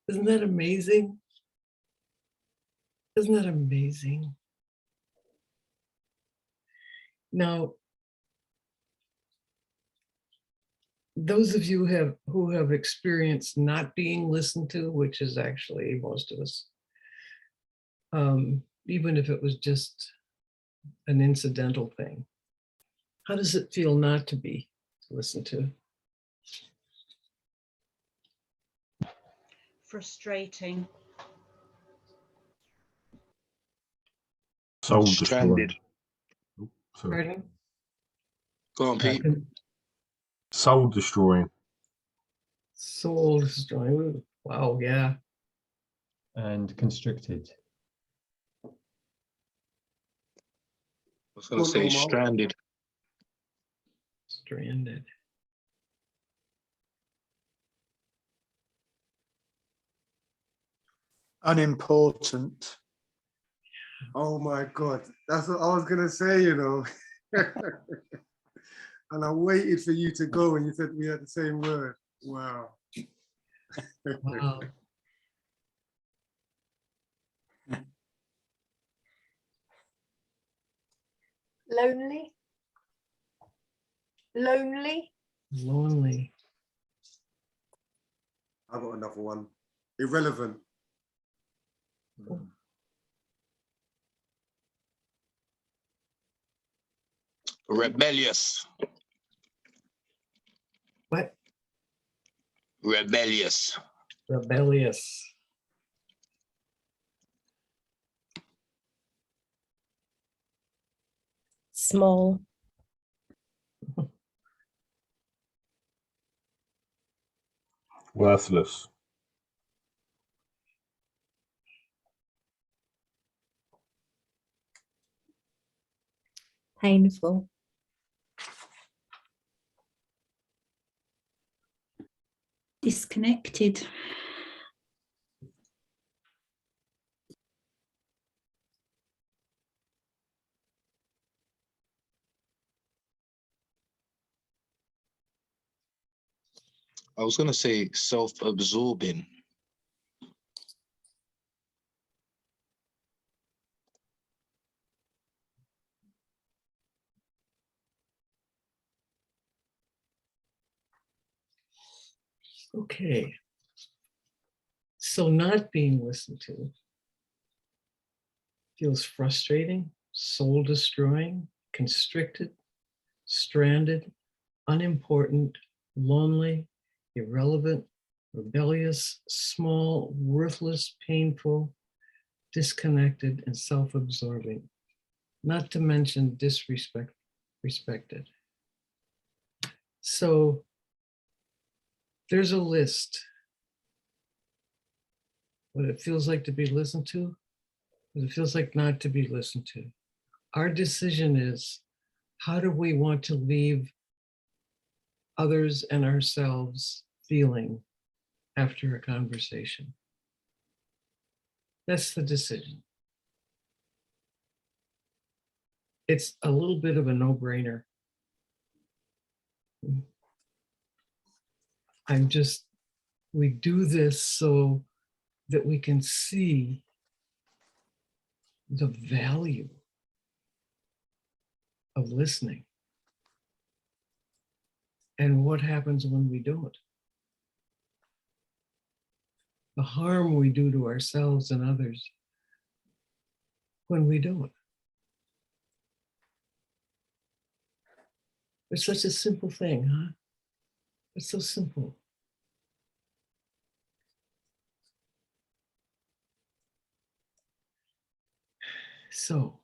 Isn't that amazing? Isn't that amazing? Now, those of you who have experienced not being listened to, which is actually most of us, even if it was just an incidental thing, how does it feel not to be listened to? Frustrating. Soul Stranded. destroying. Oh, sorry. Pardon? Go on, Pete. Soul destroying. Soul destroying. Wow, yeah. And constricted. I was going to say stranded. Stranded. Unimportant. Oh my God, that's what I was gonna say, you know. And I waited for you to go and you said we had the same word. Wow. Wow. Lonely. Lonely. Lonely. I got another one. Irrelevant. Rebellious. What? Rebellious. Rebellious. Small. Worthless. Painful. Disconnected. I was going to say self-absorbing. Okay. So not being listened to feels frustrating, soul destroying, constricted, stranded, unimportant, lonely, irrelevant, rebellious, small, worthless, painful, disconnected, and self-absorbing, not to mention respected. So there's a list. What it feels like to be listened to, what it feels like not to be listened to. Our decision is, how do we want to leave others and ourselves feeling after a conversation? That's the decision. It's a little bit of a no-brainer. We do this so that we can see the value of listening and what happens when we don't. The harm we do to ourselves and others when we don't. It's such a simple thing, huh? It's so simple. So,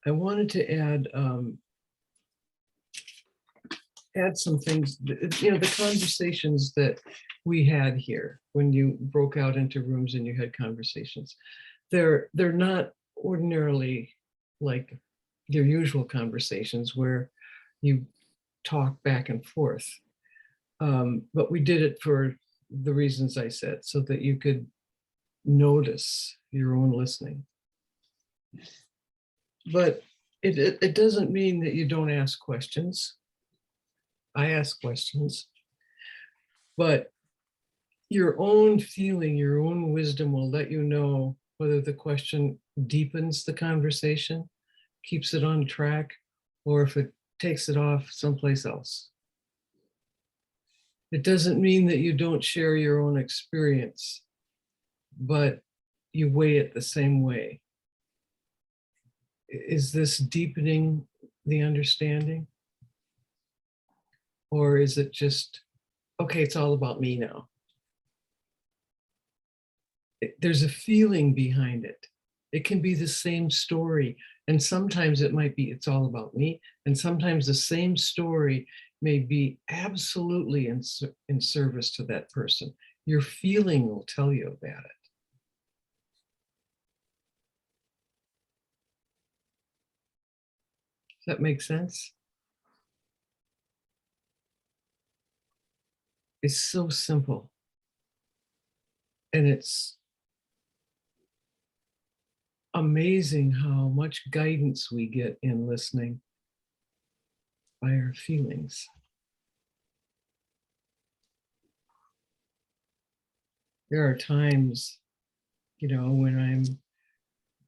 I wanted to add some things, the conversations that we had here when you broke out into rooms and you had conversations. They're not ordinarily like your usual conversations where you talk back and forth. But we did it for the reasons I said, so that you could notice your own listening. But it doesn't mean that you don't ask questions. I ask questions, but your own feeling, your own wisdom will let you know whether the question deepens the conversation, keeps it on track, or if it takes it off someplace else. It doesn't mean that you don't share your own experience, but you weigh it the same way. Is this deepening the understanding? Or is it just, okay, it's all about me now? There's a feeling behind it. It can be the same story. And sometimes it might be, it's all about me. And sometimes the same story may be absolutely in service to that person. Your feeling will tell you about it. Does that make sense? It's so simple. And it's amazing how much guidance we get in listening by our feelings. There are times, when I'm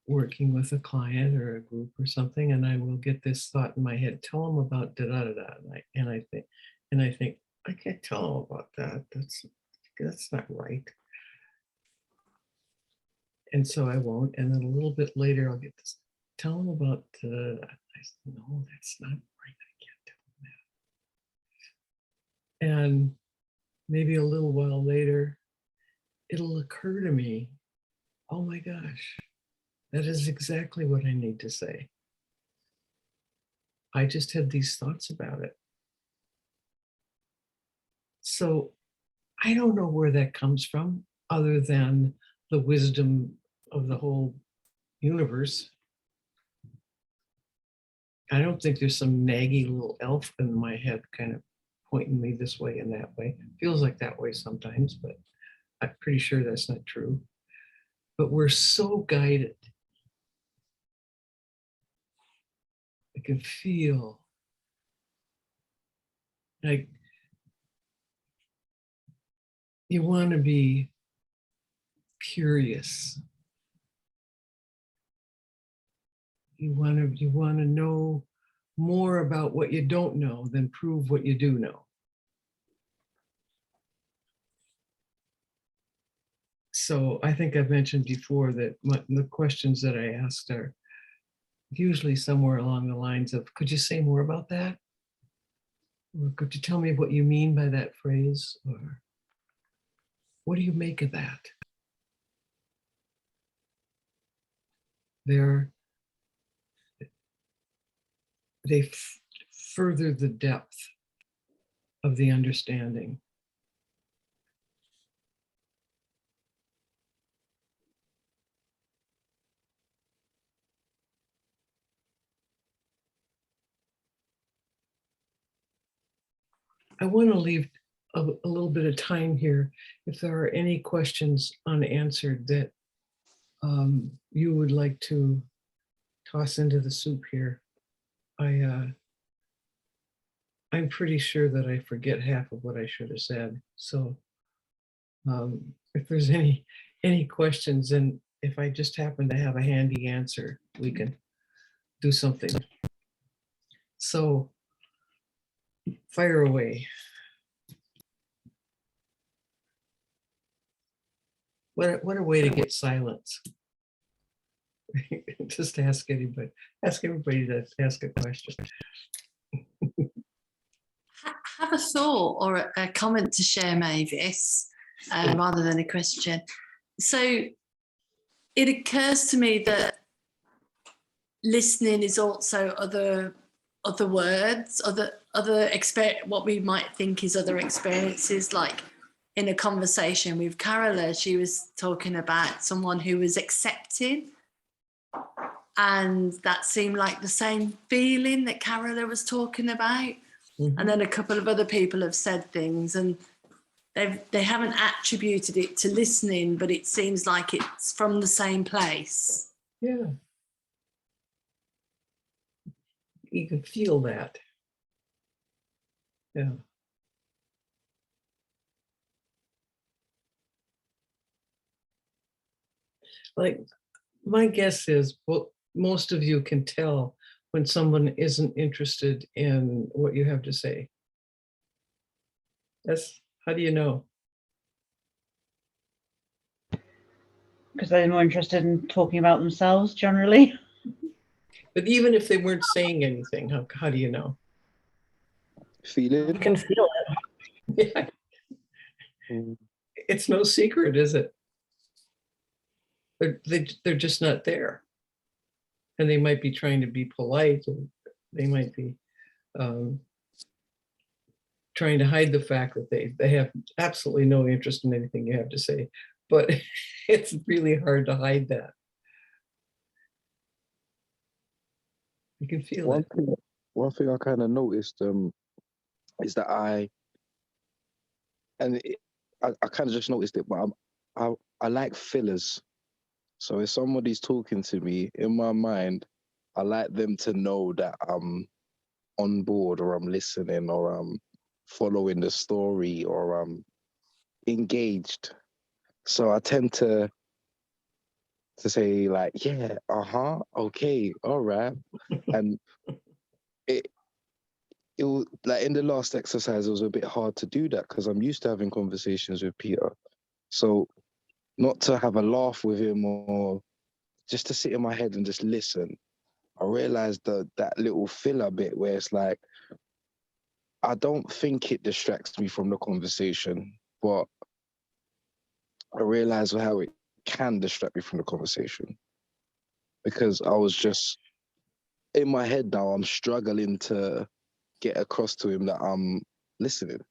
working with a client or a group or something, and I will get this thought in my head, tell them about da da da da. And I think, I can't tell them about that. That's not right. And so I won't. And then a little bit later, I'll get this, tell them about I said, no, that's not right. I can't tell them that. And maybe a little while later, it'll occur to me, oh my gosh, that is exactly what I need to say. I just had these thoughts about it. So I don't know where that comes from, other than the wisdom of the whole universe. I don't think there's some naggy little elf in my head kind of pointing me this way and that way. It feels like that way sometimes, but I'm pretty sure that's not true. But we're so guided. I can feel like you want to be curious. You want to know more about what you don't know than prove what you do know. So I think I've mentioned before that the questions that I asked are usually somewhere along the lines of, could you say more about that? Or could you tell me what you mean by that phrase? Or what do you make of that? They further the depth of the understanding. I want to leave a little bit of time here if there are any questions unanswered that you would like to toss into the soup here. I'm pretty sure that I forget half of what I should have said. So if there's any questions, and if I just happen to have a handy answer, we can do something. So fire away. What a way to get silence. Just ask everybody to ask a question. Have a thought or a comment to share, Mavis, rather than a question. So it occurs to me that listening is also other words, what we might think is other experiences. Like in a conversation with Carola, she was talking about someone who was accepting, and that seemed like the same feeling that Carola was talking about. Mm-hmm. And then a couple of other people have said things, and they haven't attributed it to listening, but it seems like it's from the same place. Yeah. You can feel that. Yeah. Like, my guess is, well, most of you can tell when someone isn't interested in what you have to say. How do you know? Because they're more interested in talking about themselves generally. But even if they weren't saying anything, how do you know? Feel You can feel it. Yeah. Mm. It's no secret, is it? They're just not there. And they might be trying to be polite, and they might be trying to hide the fact that they have absolutely no interest in anything you have to say. But it's really hard to hide that. You can feel One it. thing, one thing I kind of noticed is that I kind of just noticed it, but I like fillers. So if somebody's talking to me, in my mind, I like them to know that I'm on board, or I'm listening, or I'm following the story, or I'm engaged. So I tend to say like, yeah, okay, all right. And it was like in the last exercise, it was a bit hard to do that because I'm used to having conversations with Peter. So not to have a laugh with him or just to sit in my head and just listen, I realized that little filler bit where it's like, I don't think it distracts me from the conversation, but I realized how it can distract me from the conversation because I was just in my head now, I'm struggling to get across to him that I'm listening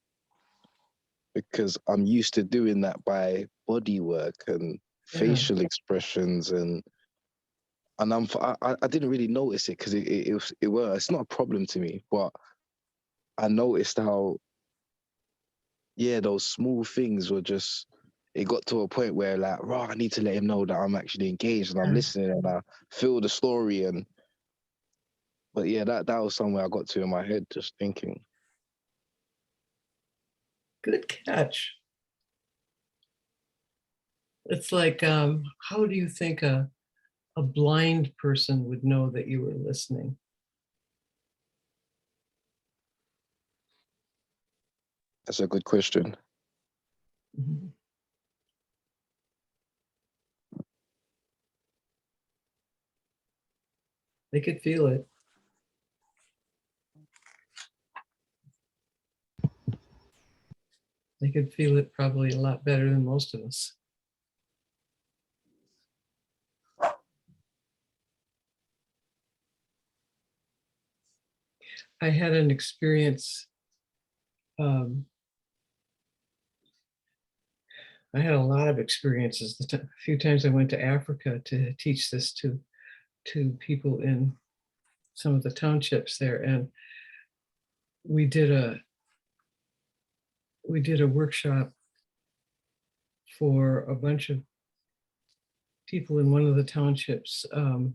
because I'm used to doing that by body work and facial expressions and I didn't really notice it because it's not a problem to me, but I noticed how, yeah, those small things were just, it got to a point where like, I need to let him know that I'm actually engaged and I'm listening and I feel the story. But yeah, that was somewhere I got to in my head, just thinking. Good catch. It's like, how do you think a blind person would know that you were listening? That's a good question. Mm-hmm. They could feel it. They could feel it probably a lot better than most of us. I had an experience. I had a lot of experiences. A few times I went to Africa to teach this to people in some of the townships there, and we did a workshop for a bunch of people in one of the townships, a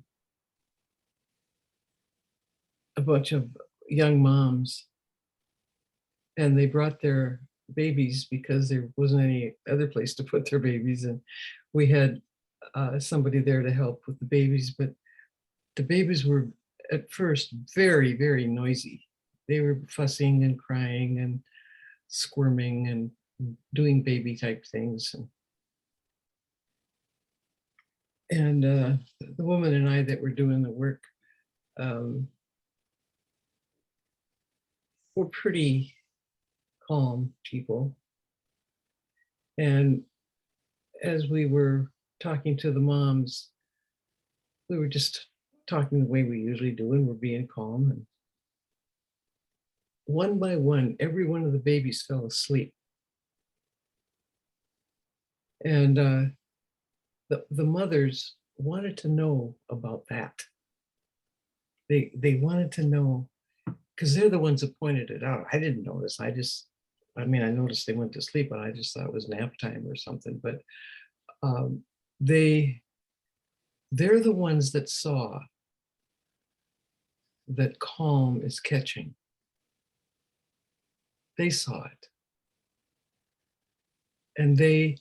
bunch of young moms, and they brought their babies because there wasn't any other place to put their babies, and we had somebody there to help with the babies, but the babies were at first very, very noisy. They were fussing and crying and squirming and doing baby type things. And the woman and I that were doing the work were pretty calm people. And as we were talking to the moms, we were just talking the way we usually do, and we're being calm. And one by one, every one of the babies fell asleep. And the mothers wanted to know about that. They wanted to know, because they're the ones that pointed it out. I didn't notice. I noticed they went to sleep, and I just thought it was nap time or something. But they're the ones that saw that calm is catching. They saw it. And they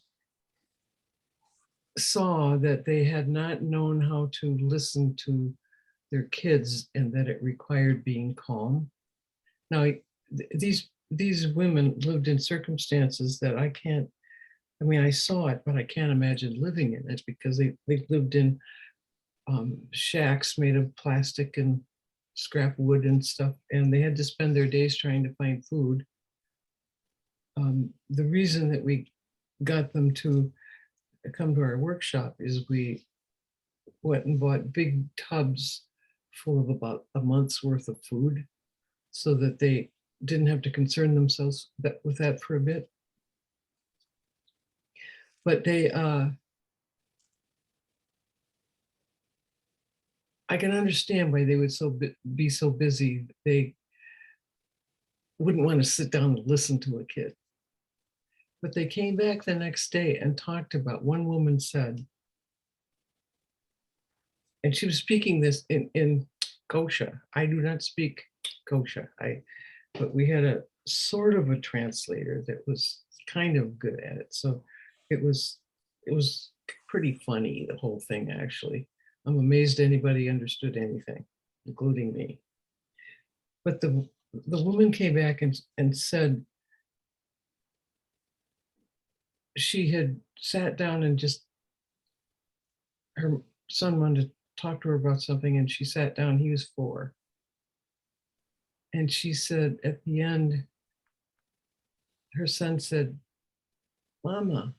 saw that they had not known how to listen to their kids and that it required being calm. Now, these women lived in circumstances that I can't, I mean, I saw it, but I can't imagine living in it because they lived in shacks made of plastic and scrap wood and stuff, and they had to spend their days trying to find food. The reason that we got them to come to our workshop is we went and bought big tubs full of about a month's worth of food so that they didn't have to concern themselves with that for a bit. But they, I can understand why they would be so busy. They wouldn't want to sit down and listen to a kid. But they came back the next day and talked about, one woman said, and she was speaking this in Kosha. I do not speak Kosha, but we had a sort of a translator that was kind of good at it. So it was pretty funny, the whole thing, actually. I'm amazed anybody understood anything, including me. But the woman came back and said she had sat down and just, her son wanted to talk to her about something, and she sat down. He was 4. And she said at the end, her son said, "Mama,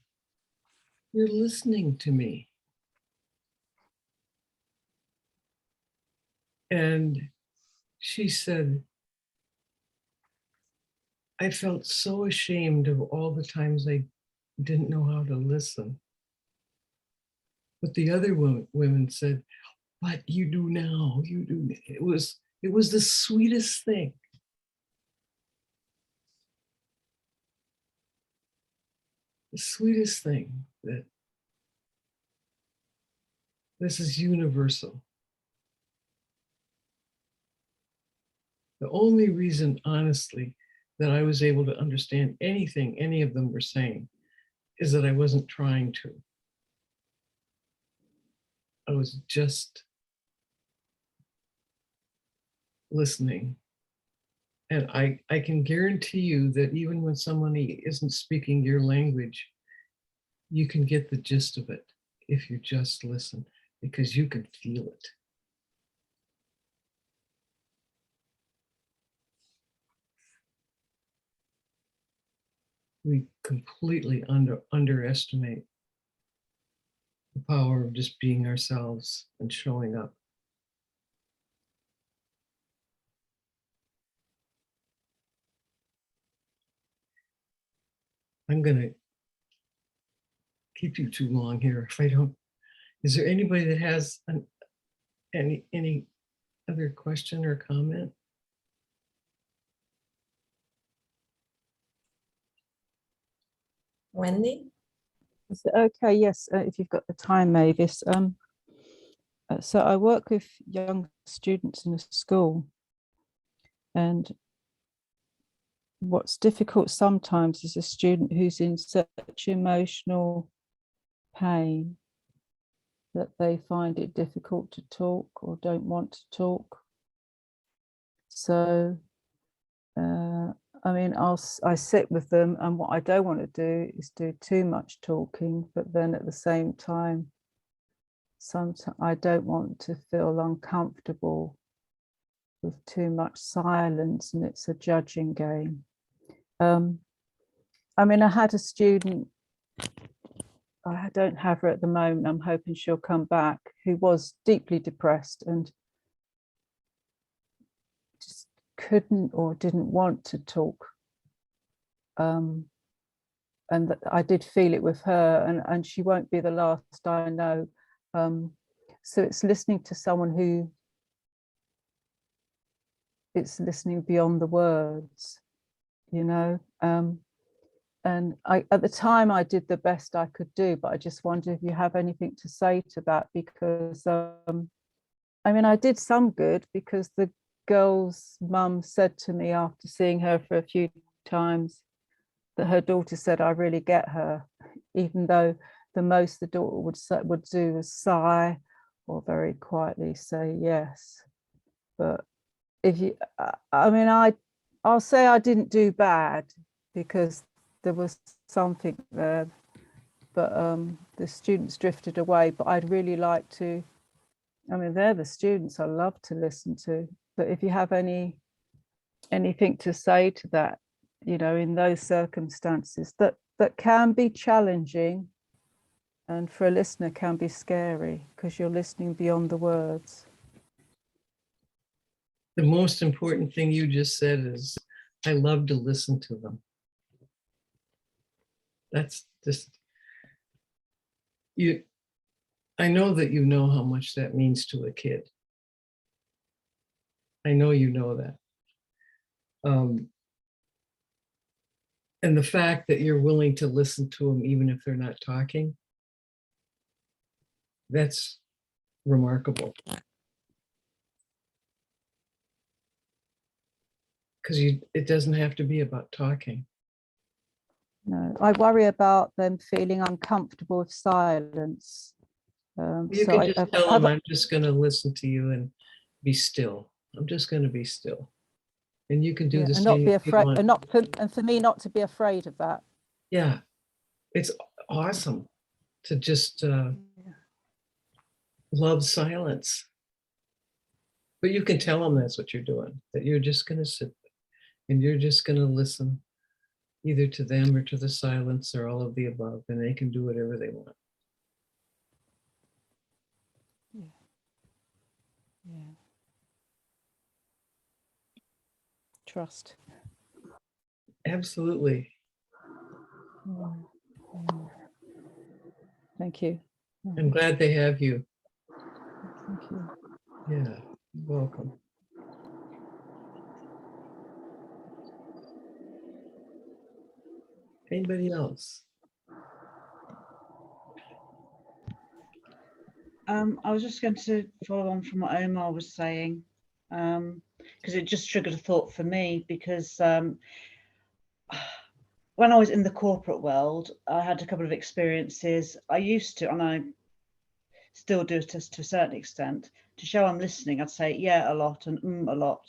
you're listening to me." And she said, "I felt so ashamed of all the times I didn't know how to listen." But the other women said, "But you do now, you do." It was the sweetest thing. The sweetest thing, that this is universal. The only reason, honestly, that I was able to understand anything any of them were saying is that I wasn't trying to. I was just listening. And I can guarantee you that even when somebody isn't speaking your language, you can get the gist of it if you just listen, because you can feel it. We completely underestimate the power of just being ourselves and showing up. I'm going to keep you too long here if I don't. Is there anybody that has any other question or comment? Wendy? Is it okay? Yes, if you've got the time, Mavis. So I work with young students in a school, and what's difficult sometimes is a student who's in such emotional pain that they find it difficult to talk or don't want to talk. So, I mean, I sit with them, and what I don't want to do is do too much talking, but then at the same time, sometimes I don't want to feel uncomfortable with too much silence, and it's a judging game. I mean, I had a student, I don't have her at the moment, I'm hoping she'll come back, who was deeply depressed and just couldn't or didn't want to talk. And I did feel it with her, and she won't be the last, I know. So it's listening to someone who, it's listening beyond the words, you know. And at the time I did the best I could do, but I just wonder if you have anything to say to that, because I mean, I did some good, because the girl's mum said to me after seeing her for a few times that her daughter said, "I really get her," even though the most the daughter would do is sigh or very quietly say yes. But if you, I mean, I'll say I didn't do bad because there was something there, but the students drifted away. But I'd really like to, I mean, they're the students I love to listen to. But if you have anything to say to that, you know, in those circumstances that can be challenging, and for a listener can be scary because you're listening beyond the words. The most important thing you just said is, I love to listen to them. That's just, I know that you know how much that means to a kid. I know you know that. And the fact that you're willing to listen to them even if they're not talking, that's remarkable. Because it doesn't have to be about talking. No, I worry about them feeling uncomfortable with silence. You can just tell them, I'm just going to listen to you and be still. I'm just going to be still. And you can do the and same. not be if you afraid, want. and for me not to be afraid of that. Yeah, it's awesome to just love silence. But you can tell them that's what you're doing, that you're just going to sit and you're just going to listen either to them or to the silence or all of the above, and they can do whatever they want. Yeah. Trust. Absolutely. Thank you. I'm glad they have you. Thank you. Yeah, you're welcome. Anybody else? I was just going to follow on from what Omar was saying, because it just triggered a thought for me, because when I was in the corporate world, I had a couple of experiences. I used to, and I still do to a certain extent, to show I'm listening, I'd say yeah a lot and a lot.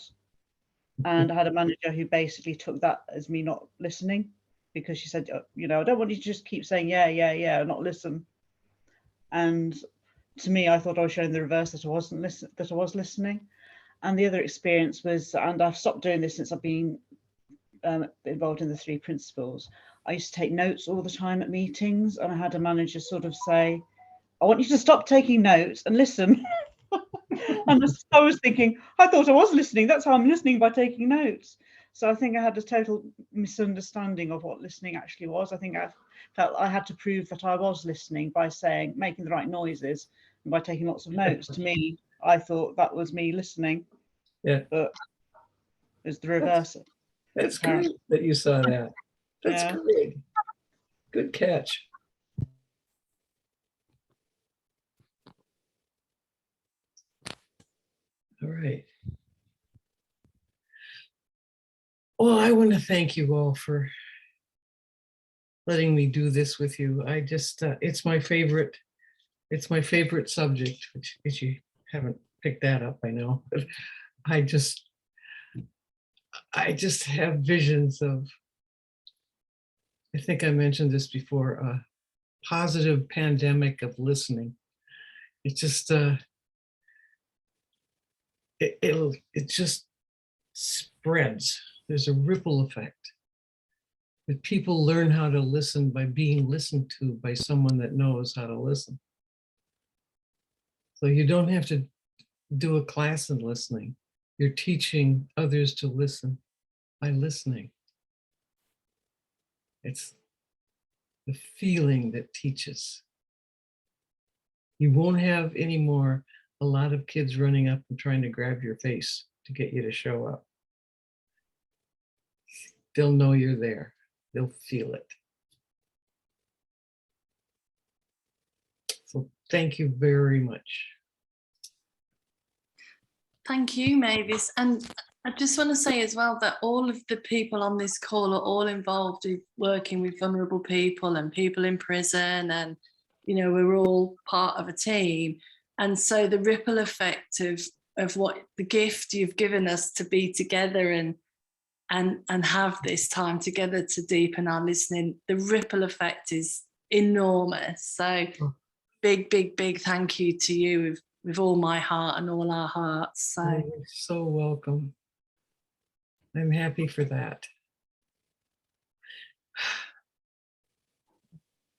And I had a manager who basically took that as me not listening, because she said, you know, I don't want you to just keep saying yeah, and not listen. And to me, I thought I was showing the reverse, that I wasn't that I was listening. And the other experience was, and I've stopped doing this since I've been involved in the 3 principles. I used to take notes all the time at meetings, and I had a manager sort of say, I want you to stop taking notes and listen. And I was thinking, I thought I was listening. That's how I'm listening, by taking notes. So I think I had a total misunderstanding of what listening actually was. I think I felt I had to prove that I was listening by making the right noises and by taking lots of notes. To me, I thought that was me listening. Yeah. But it's the reverse. That's great that you saw that. That's great. Good catch. All right. Well, I want to thank you all for letting me do this with you. I just, it's my favorite subject, which you haven't picked that up, I know. But I just have visions of, I think I mentioned this before, a positive pandemic of listening. It just, it just spreads. There's a ripple effect. That people learn how to listen by being listened to by someone that knows how to listen. So you don't have to do a class in listening. You're teaching others to listen by listening. It's the feeling that teaches. You won't have anymore a lot of kids running up and trying to grab your face to get you to show up. They'll know you're there. They'll feel it. So thank you very much. Thank you, Mavis. And I just want to say as well that all of the people on this call are all involved with working with vulnerable people and people in prison and you know, we're all part of a team. And so the ripple effect of what the gift you've given us to be together and have this time together to deepen our listening, the ripple effect is enormous. So big, big, big thank you to you with all my heart and all our hearts. So You're so welcome. I'm happy for that.